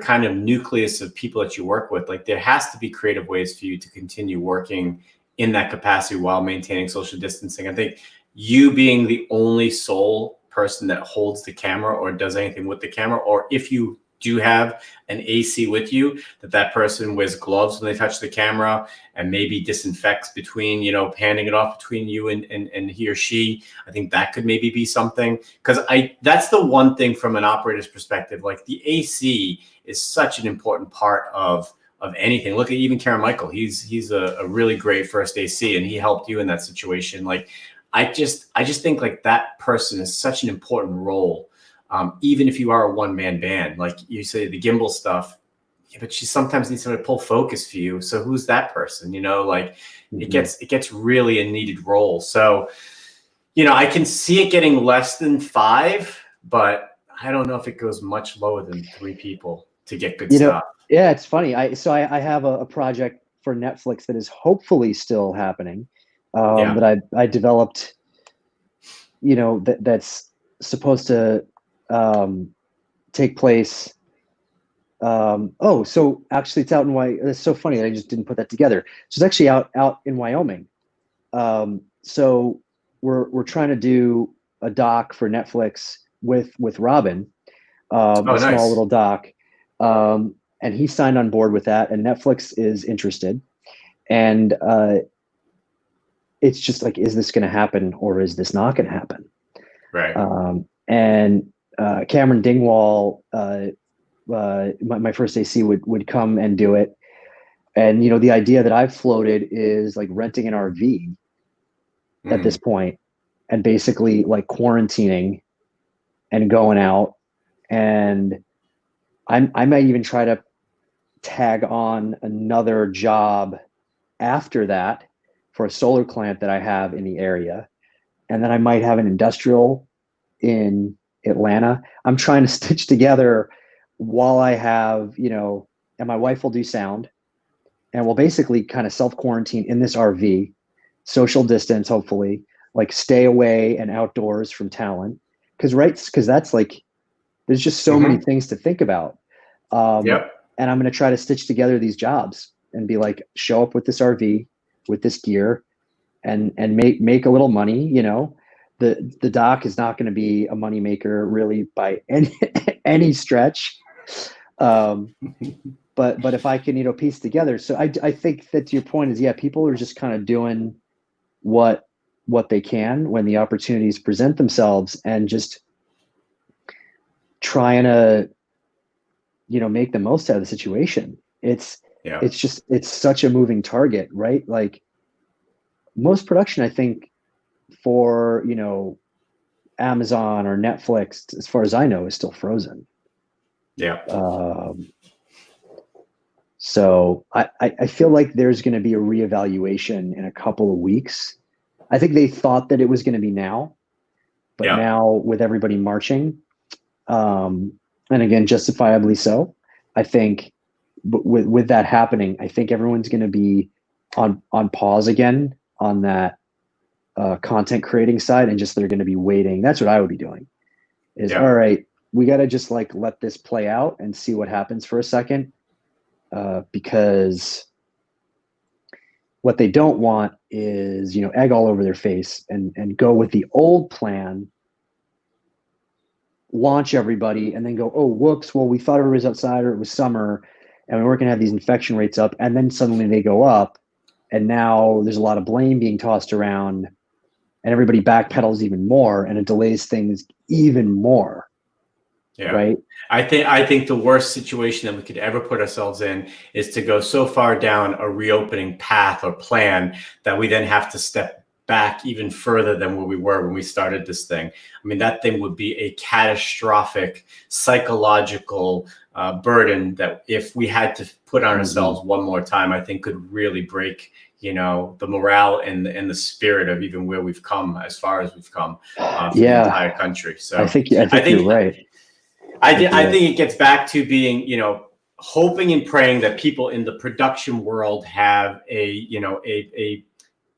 kind of nucleus of people that you work with, like, there has to be creative ways for you to continue working in that capacity while maintaining social distancing. I think you being the only sole person that holds the camera or does anything with the camera, or if you do have an AC with you, that person wears gloves when they touch the camera and maybe disinfects between, handing it off between you and he or she. I think that could maybe be something, because that's the one thing from an operator's perspective. Like, the AC is such an important part of anything. Look at even Karen Michael. He's a really great first AC, and he helped you in that situation. Like, I just think, like, that person is such an important role. Even if you are a one-man band, like you say, the gimbal stuff, but she sometimes needs somebody to pull focus for you. So who's that person? It gets really a needed role. So, I can see it getting less than 5, but I don't know if it goes much lower than 3 people to get good stuff. Yeah, it's funny. I have a project for Netflix that is hopefully still happening. That I developed, that's supposed to take place. So actually it's out in Wyoming. It's so funny that I just didn't put that together. So it's actually out in Wyoming. So we're trying to do a doc for Netflix with Robin, nice. Small little doc. And he signed on board with that, and Netflix is interested. And it's just like, is this going to happen or is this not going to happen? Right. And Cameron Dingwall, my first AC would come and do it. And, the idea that I've floated is like renting an RV at this point, and basically like quarantining and going out. And I might even try to tag on another job after that for a solar plant that I have in the area. And then I might have an industrial in Atlanta. I'm trying to stitch together while I have, and my wife will do sound, and we'll basically kind of self-quarantine in this RV, social distance, hopefully, like stay away and outdoors from talent. Because that's like, there's just so many things to think about. And I'm going to try to stitch together these jobs and be like, show up with this RV, with this gear, and make a little money. The doc is not going to be a money maker really by any stretch. But if I can, piece together. So I think that, to your point, is, people are just kind of doing what they can when the opportunities present themselves, and just trying to, make the most out of the situation. It's such a moving target, right? Like, most production, I think, for, Amazon or Netflix, as far as I know, is still frozen. Yeah. So I feel like there's going to be a reevaluation in a couple of weeks. I think they thought that it was going to be now, but now with everybody marching, and again, justifiably so, I think with that happening, I think everyone's going to be on pause again on that content creating side, and just they're going to be waiting. That's what I would be doing. All right, we got to just like let this play out and see what happens for a second, because what they don't want is, you know, egg all over their face and go with the old plan, launch everybody, and then go, oh, whoops, well, we thought everybody was outside or it was summer and we weren't going to have these infection rates up. And then suddenly they go up, and now there's a lot of blame being tossed around, and everybody backpedals even more, and it delays things even more. Yeah. Right. I think the worst situation that we could ever put ourselves in is to go so far down a reopening path or plan that we then have to step back even further than where we were when we started this thing. I mean, that thing would be a catastrophic psychological burden that if we had to put on ourselves one more time, I think could really break, you know, the morale and the spirit of even where we've come, as far as we've come for the entire country. So I think you're right. I think it gets back to being, you know, hoping and praying that people in the production world have a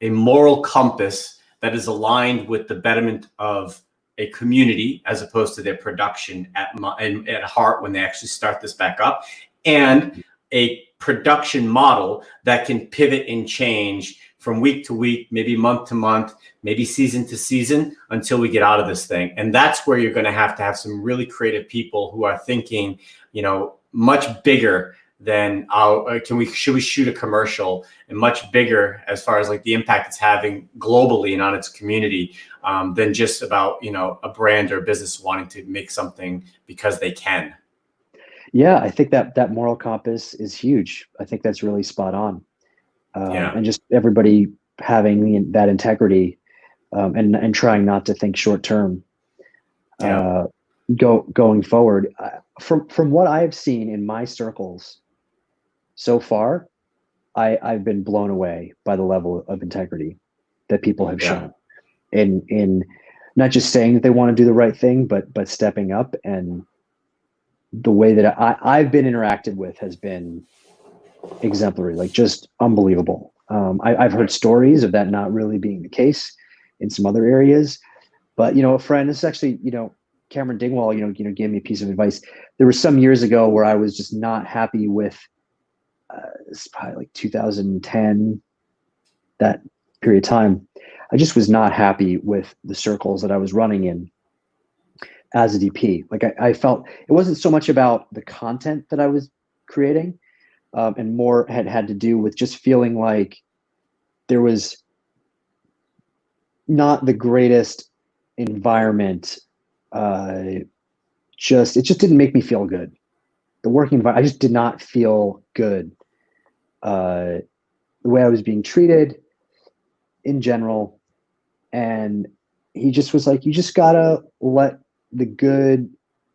moral compass that is aligned with the betterment of a community as opposed to their production at heart when they actually start this back up, and a production model that can pivot and change from week to week, maybe month to month, maybe season to season until we get out of this thing. And that's where you're going to have some really creative people who are thinking, you know, much bigger than should we shoot a commercial, and much bigger as far as like the impact it's having globally and on its community than just about, you know, a brand or a business wanting to make something because they can. Yeah, I think that moral compass is huge. I think that's really spot on. And just everybody having that integrity and trying not to think short term going forward. From what I've seen in my circles so far, I've been blown away by the level of integrity that people have shown in not just saying that they want to do the right thing, but stepping up. And the way that I've been interacted with has been exemplary, like just unbelievable. I've heard stories of that not really being the case in some other areas, but, you know, a friend, this is actually, you know, Cameron Dingwall, you know, gave me a piece of advice. There were some years ago where I was just not happy with, it's probably like 2010, that period of time. I just was not happy with the circles that I was running in as a DP. Like I felt it wasn't so much about the content that I was creating, and more had to do with just feeling like there was not the greatest environment. It just didn't make me feel good. The working environment, I just did not feel good. The way I was being treated in general. And he just was like, you just gotta let the good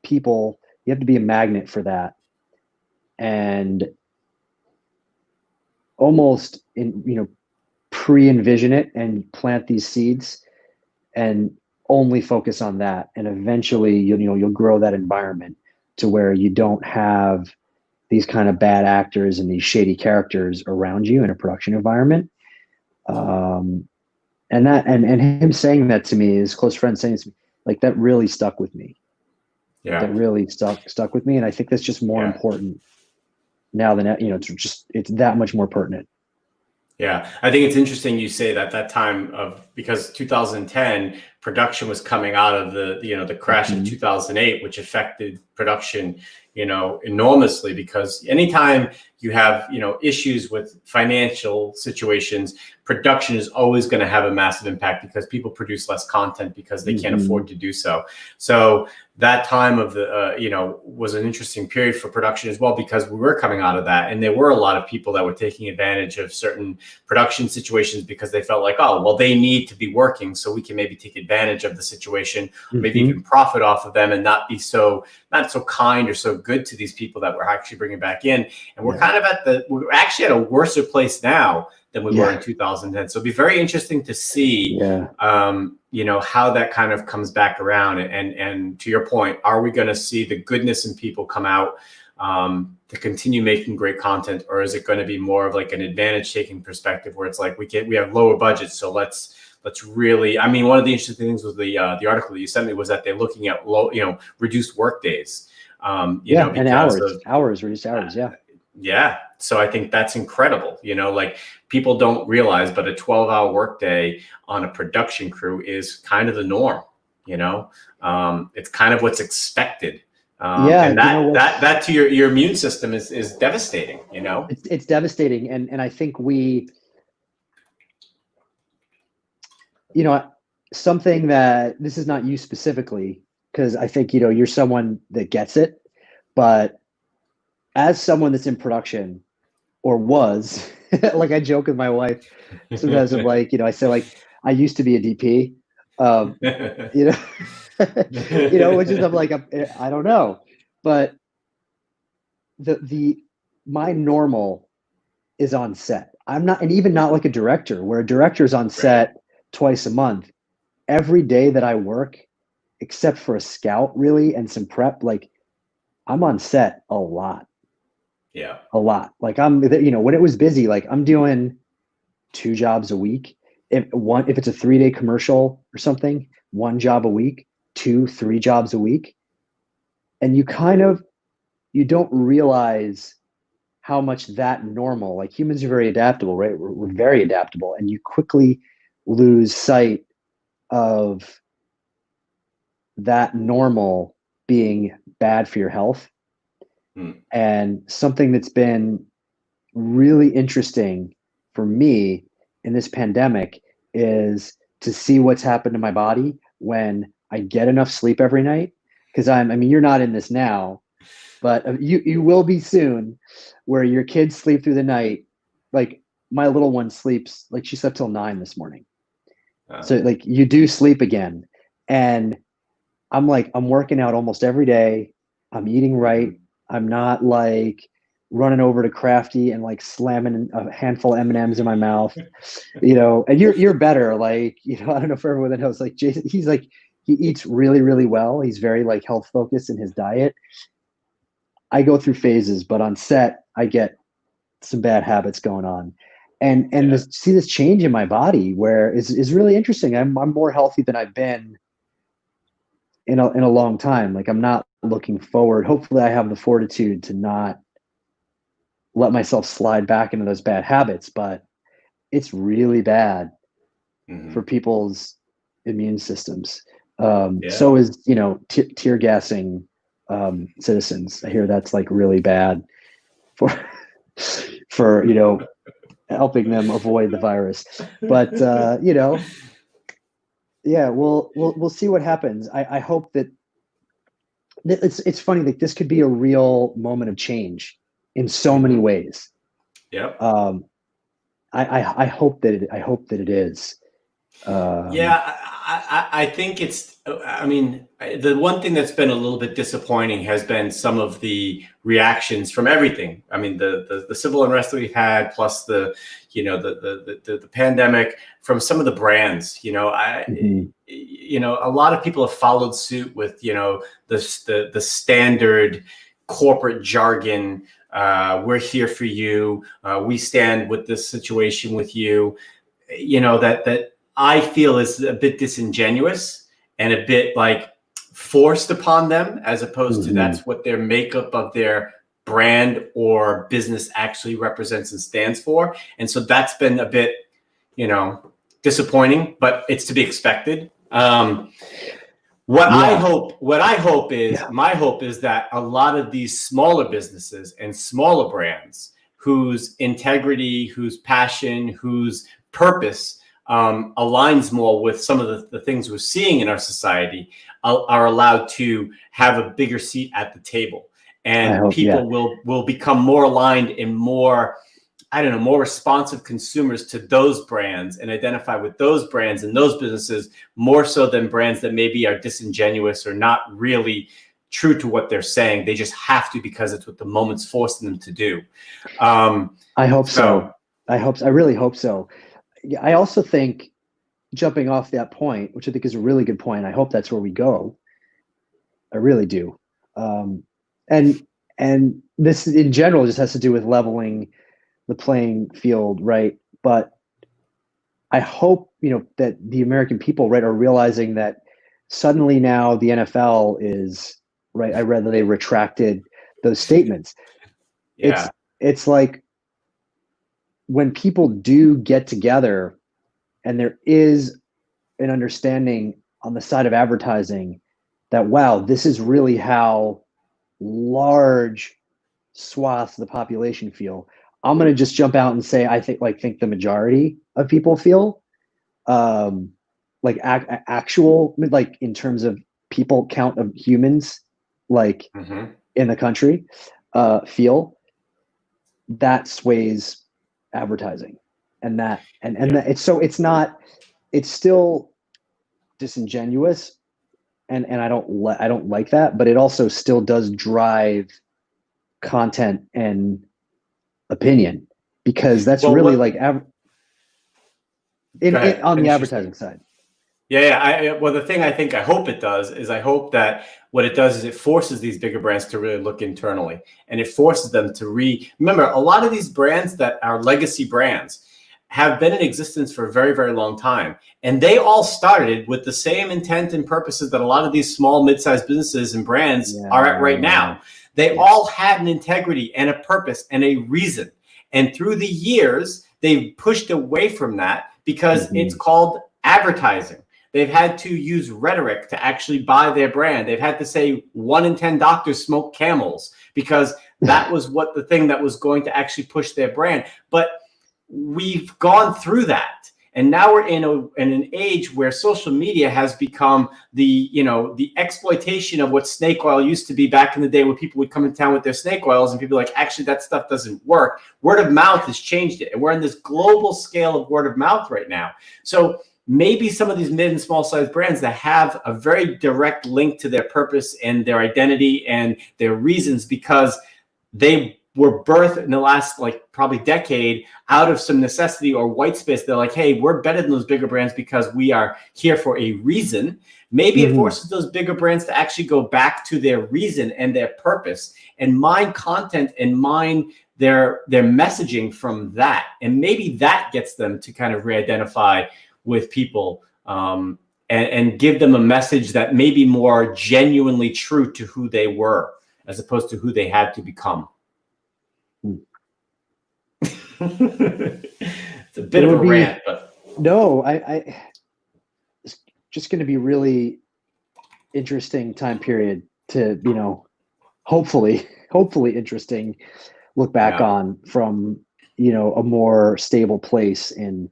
people, you have to be a magnet for that. And almost pre-envision it and plant these seeds and only focus on that. And eventually you'll grow that environment to where you don't have these kind of bad actors and these shady characters around you in a production environment. And him saying that to me, his close friend saying it to me, like, that really stuck with me. Yeah. That really stuck with me. And I think that's just more important now than, it's that much more pertinent. Yeah. I think it's interesting you say that time because 2010 production was coming out of the crash of 2008, which affected production, enormously, because anytime you have, issues with financial situations, production is always going to have a massive impact because people produce less content because they can't afford to do so. So that time of was an interesting period for production as well, because we were coming out of that. And there were a lot of people that were taking advantage of certain production situations because they felt like, oh, well, they need to be working, so we can maybe take advantage of the situation, maybe even profit off of them and not so kind or so good to these people that we're actually bringing back in. And we're kind of we're actually at a worse place now than we were in 2010. So it'll be very interesting to see, how that kind of comes back around. And to your point, are we going to see the goodness in people come out to continue making great content, or is it going to be more of like an advantage taking perspective where it's like we have lower budgets, so let's really, I mean, one of the interesting things with the article that you sent me was that they're looking at reduced work days. And reduced hours. Yeah. Yeah. So I think that's incredible. Like people don't realize, but a 12-hour workday on a production crew is kind of the norm. It's kind of what's expected. And that to your immune system is devastating. It's devastating. And I think something that this is not you specifically, because I think, you're someone that gets it, but as someone that's in production or was, like I joke with my wife sometimes of like, I say like, I used to be a DP, which is I'm like, I don't know, but my normal is on set. I'm not, and even not like a director, where a director's on set twice a month. Every day that I work, except for a scout really and some prep, like I'm on set a lot. Yeah. A lot. Like when it was busy, like I'm doing 2 jobs a week. If it's a 3-day commercial or something, 1 job a week, 2-3 jobs a week. And you don't realize how much that normal, like humans are very adaptable, right? We're very adaptable, and you quickly lose sight of that normal being bad for your health. And something that's been really interesting for me in this pandemic is to see what's happened to my body when I get enough sleep every night. Because you're not in this now, but you will be soon, where your kids sleep through the night. Like my little one sleeps, like she slept till 9 this morning. So like you do sleep again. And I'm working out almost every day. I'm eating right. I'm not like running over to Crafty and like slamming a handful of M&Ms in my mouth, and you're better. Like, I don't know if everyone that knows, like Jason, he's like, he eats really, really well. He's very like health focused in his diet. I go through phases, but on set, I get some bad habits going on. And see this change in my body where is really interesting. I'm more healthy than I've been in a long time. Like I'm not looking forward. Hopefully I have the fortitude to not let myself slide back into those bad habits, but it's really bad for people's immune systems. So is, tear gassing citizens. I hear that's like really bad for helping them avoid the virus. But yeah, we'll see what happens. I hope that it's funny, like this could be a real moment of change in so many ways. Yep. I hope that it is. I think it's, the one thing that's been a little bit disappointing has been some of the reactions from everything. The civil unrest that we've had, plus the pandemic, from some of the brands. A lot of people have followed suit with the standard corporate jargon. We're here for you. We stand with this situation with you. That I feel is a bit disingenuous and a bit like forced upon them, as opposed to that's what their makeup of their brand or business actually represents and stands for. And so that's been a bit, disappointing, but it's to be expected. My hope is that a lot of these smaller businesses and smaller brands whose integrity, whose passion, whose purpose aligns more with some of the things we're seeing in our society are allowed to have a bigger seat at the table, and people will become more aligned and more responsive consumers to those brands and identify with those brands and those businesses more so than brands that maybe are disingenuous or not really true to what they're saying. They just have to because it's what the moment's forcing them to do. I hope so. I really hope so. I also think, jumping off that point, which I think is a really good point, I hope that's where we go. I really do. And this in general just has to do with leveling the playing field, right? But I hope, that the American people, right, are realizing that suddenly now the NFL is, right, I read that they retracted those statements. Yeah. it's like when people do get together and there is an understanding on the side of advertising that, wow, this is really how large swaths of the population feel. I'm going to just jump out and say I think the majority of people feel like actual, like in terms of people count of humans, like in the country, feel that sways advertising, and that that it's still disingenuous, and I don't like that, but it also still does drive content and opinion, because that's really like on the advertising side. Well, the thing I hope it does is I hope that what it does is it forces these bigger brands to really look internally, and it forces them to remember a lot of these brands that are legacy brands have been in existence for a very, very long time. And they all started with the same intent and purposes that a lot of these small, mid-sized businesses and brands are at right now. They all had an integrity and a purpose and a reason. And through the years, they've pushed away from that because it's called advertising. They've had to use rhetoric to actually buy their brand. They've had to say 1 in 10 doctors smoke Camels because that was what the thing that was going to actually push their brand. But we've gone through that, and now we're in an age where social media has become the exploitation of what snake oil used to be back in the day, when people would come in town with their snake oils and people are like, actually that stuff doesn't work. Word of mouth has changed it, and we're in this global scale of word of mouth right now. So maybe some of these mid and small size brands that have a very direct link to their purpose and their identity and their reasons, because they were birthed in the last probably decade out of some necessity or white space. They're like, hey, we're better than those bigger brands because we are here for a reason. Maybe it forces those bigger brands to actually go back to their reason and their purpose and mine content and mine their messaging from that. And maybe that gets them to kind of re-identify with people and give them a message that may be more genuinely true to who they were, as opposed to who they had to become. It's a bit of a rant, but no, it's just going to be really interesting time period to, hopefully interesting look back on from, a more stable place in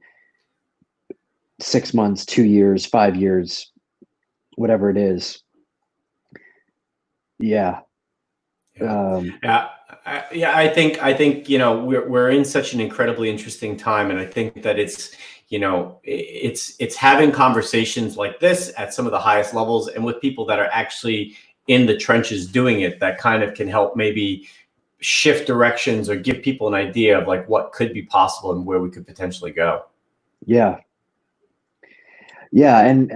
6 months, 2 years, 5 years, whatever it is. I think we're in such an incredibly interesting time, and I think that it's having conversations like this at some of the highest levels and with people that are actually in the trenches doing it, that kind of can help maybe shift directions or give people an idea of like what could be possible and where we could potentially go. And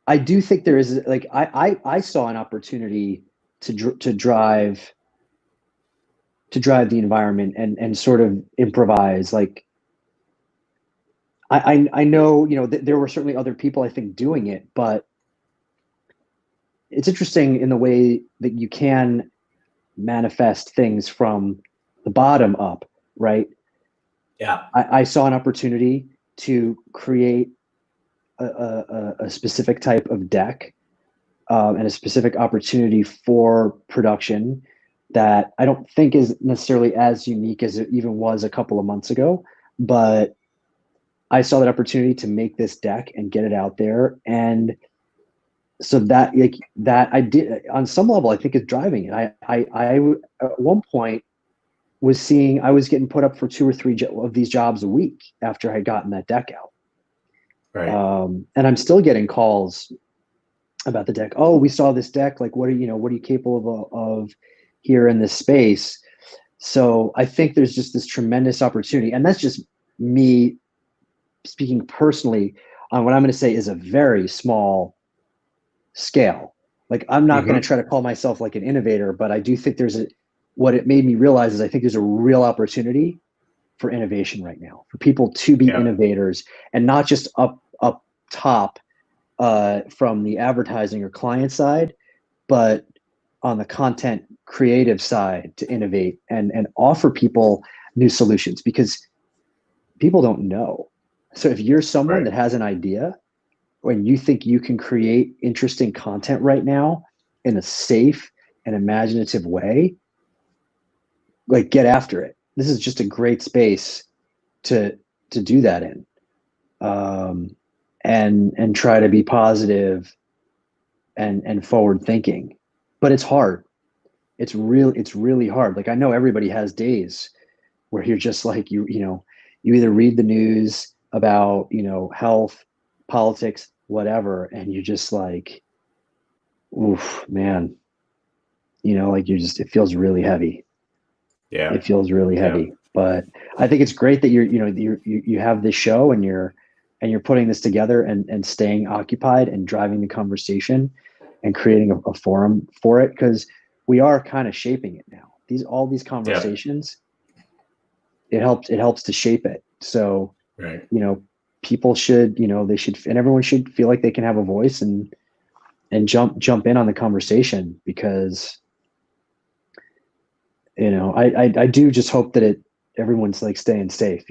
I do think there is I saw an opportunity to drive the environment and sort of improvise. Like I know, there were certainly other people I think doing it, but it's interesting in the way that you can manifest things from the bottom up, right? Yeah. I saw an opportunity to create a specific type of deck and a specific opportunity for production that I don't think is necessarily as unique as it even was a couple of months ago, but I saw that opportunity to make this deck and get it out there. And so that I did on some level, I think is driving it. I at one point I was getting put up for 2 or 3 of these jobs a week after I had gotten that deck out. Right. And I'm still getting calls about the deck. Oh, we saw this deck. Like, what are you capable of here in this space? So I think there's just this tremendous opportunity, and that's just me speaking personally on what I'm going to say is a very small scale. Like, I'm not going to try to call myself like an innovator, but I do think what it made me realize is I think there's a real opportunity for innovation right now, for people to be innovators, and not just up top from the advertising or client side, but on the content creative side to innovate and offer people new solutions, because people don't know. So if you're someone Right. that has an idea and you think you can create interesting content right now in a safe and imaginative way, like, get after it. This is just a great space to do that in, and try to be positive and forward thinking. But it's hard. It's really hard. Like, I know everybody has days where you're just like, you either read the news about, health, politics, whatever, and you're just like, oof, man, like it feels really heavy. Yeah. It feels really heavy. But I think it's great that you have this show and you're putting this together and staying occupied and driving the conversation and creating a forum for it, because we are kind of shaping it now. All these conversations, it helps to shape it. So, Right. people should, and everyone should feel like they can have a voice and jump in on the conversation, because, I do just hope that everyone's like staying safe,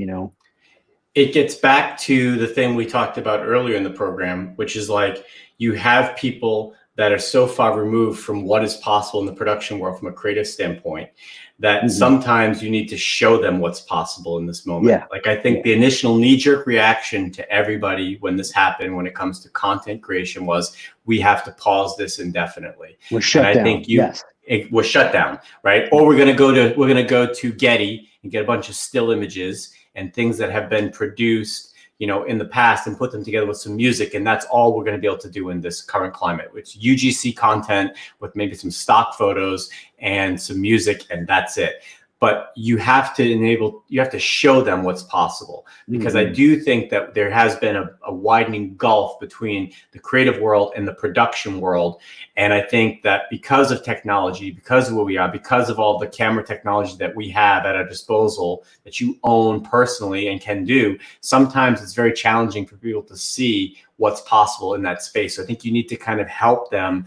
It gets back to the thing we talked about earlier in the program, which is like, you have people that are so far removed from what is possible in the production world from a creative standpoint that sometimes you need to show them what's possible in this moment. Yeah. Like, I think the initial knee-jerk reaction to everybody when this happened, when it comes to content creation, was, we have to pause this indefinitely. We're shut down. I think Yes. it was shut down, right? Or we're going to go to Getty and get a bunch of still images and things that have been produced, in the past, and put them together with some music. And that's all we're going to be able to do in this current climate, which UGC content with maybe some stock photos and some music, and that's it. But you have to show them what's possible, because I do think that there has been a widening gulf between the creative world and the production world. And I think that because of technology, because of where we are, because of all the camera technology that we have at our disposal, that you own personally and can do, sometimes it's very challenging for people to see what's possible in that space. So I think you need to kind of help them,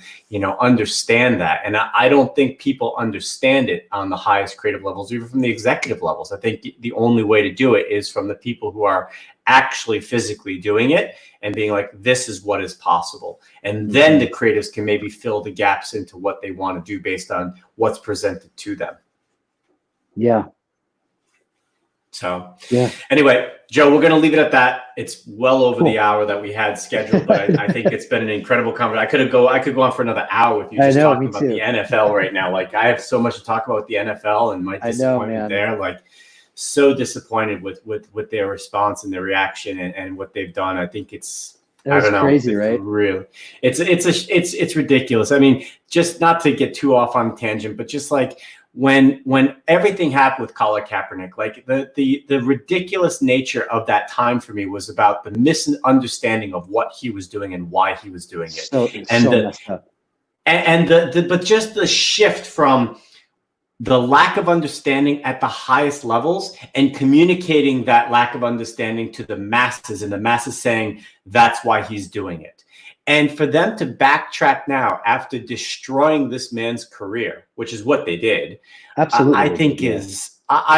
understand that. And I don't think people understand it on the highest creative levels, even from the executive levels. I think the only way to do it is from the people who are actually physically doing it and being like, this is what is possible. And then the creatives can maybe fill the gaps into what they want to do based on what's presented to them. Yeah. So yeah. Anyway, Joe, we're going to leave it at that. It's well over the hour that we had scheduled, but I think it's been an incredible conversation. I could go on for another hour with you just talking about the NFL right now. Like, I have so much to talk about with the NFL and my disappointment there. Like, so disappointed with their response and their reaction and what they've done. I think it's crazy, it's right? Really, it's ridiculous. I mean, just not to get too off on tangent, but just like, when everything happened with Colin Kaepernick, like the ridiculous nature of that time for me was about the misunderstanding of what he was doing and why he was doing it. Messed up. But just the shift from the lack of understanding at the highest levels and communicating that lack of understanding to the masses, and the masses saying that's why he's doing it. And for them to backtrack now after destroying this man's career, which is what they did, absolutely, I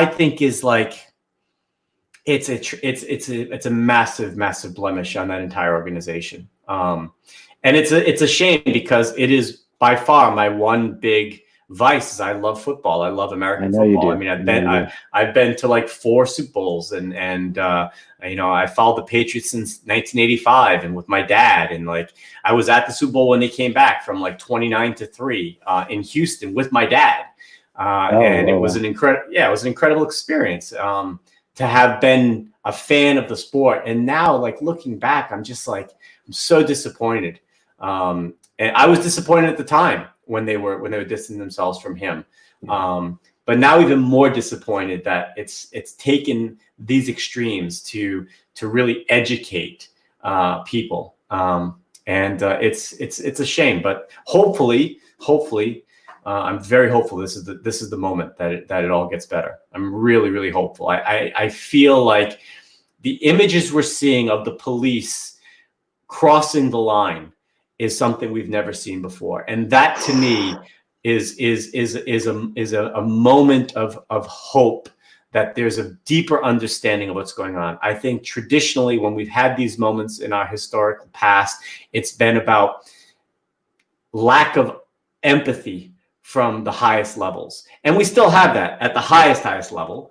think is like, it's a massive blemish on that entire organization. And it's a shame, because it is by far my one big vice is I love football. I love American football. I mean, I've been to like 4 Super Bowls, and I followed the Patriots since 1985, and with my dad, and like I was at the Super Bowl when they came back from like 29-3 in Houston with my dad, it was an incredible experience to have been a fan of the sport. And now, like, looking back, I'm just like, I'm so disappointed, and I was disappointed at the time when they were distancing themselves from him. But now even more disappointed that it's taken these extremes to really educate people. It's a shame, but hopefully, I'm very hopeful this is the moment that it all gets better. I'm really, really hopeful. I feel like the images we're seeing of the police crossing the line is something we've never seen before. And that, to me, a moment of hope that there's a deeper understanding of what's going on. I think traditionally, when we've had these moments in our historical past, it's been about lack of empathy from the highest levels. And we still have that at the highest level,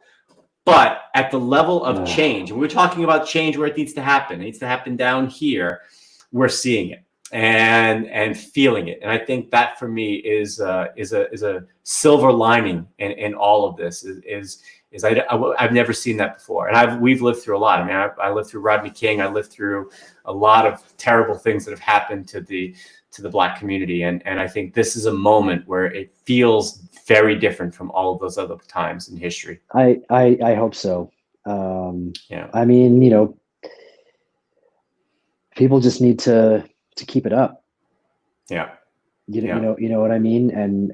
but at the level of change, and we're talking about change where it needs to happen. It needs to happen down here. We're seeing it and feeling it. And I think that for me is a silver lining in all of this I've never seen that before. And we've lived through a lot. I mean, I lived through Rodney King. I lived through a lot of terrible things that have happened to the Black community. And I think this is a moment where it feels very different from all of those other times in history. I hope so. Yeah. I mean, you know, people just need to keep it up. Yeah. You know what I mean? And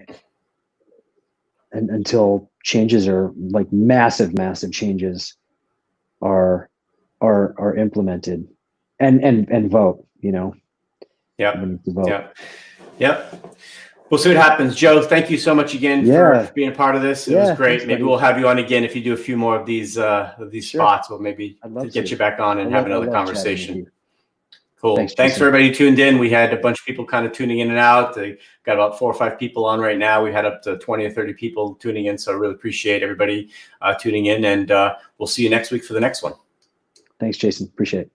until changes are like massive changes are implemented and vote, you know. Yeah. Yeah. We'll see what happens. Joe, thank you so much again for being a part of this. It was great. Thanks, maybe buddy. we'll have you on again if you do a few more of these spots. We'll maybe get you back on and have another conversation. Cool. Thanks for everybody who tuned in. We had a bunch of people kind of tuning in and out. They got about 4 or 5 people on right now. We had up to 20 or 30 people tuning in. So I really appreciate everybody tuning in, and we'll see you next week for the next one. Thanks, Jason. Appreciate it.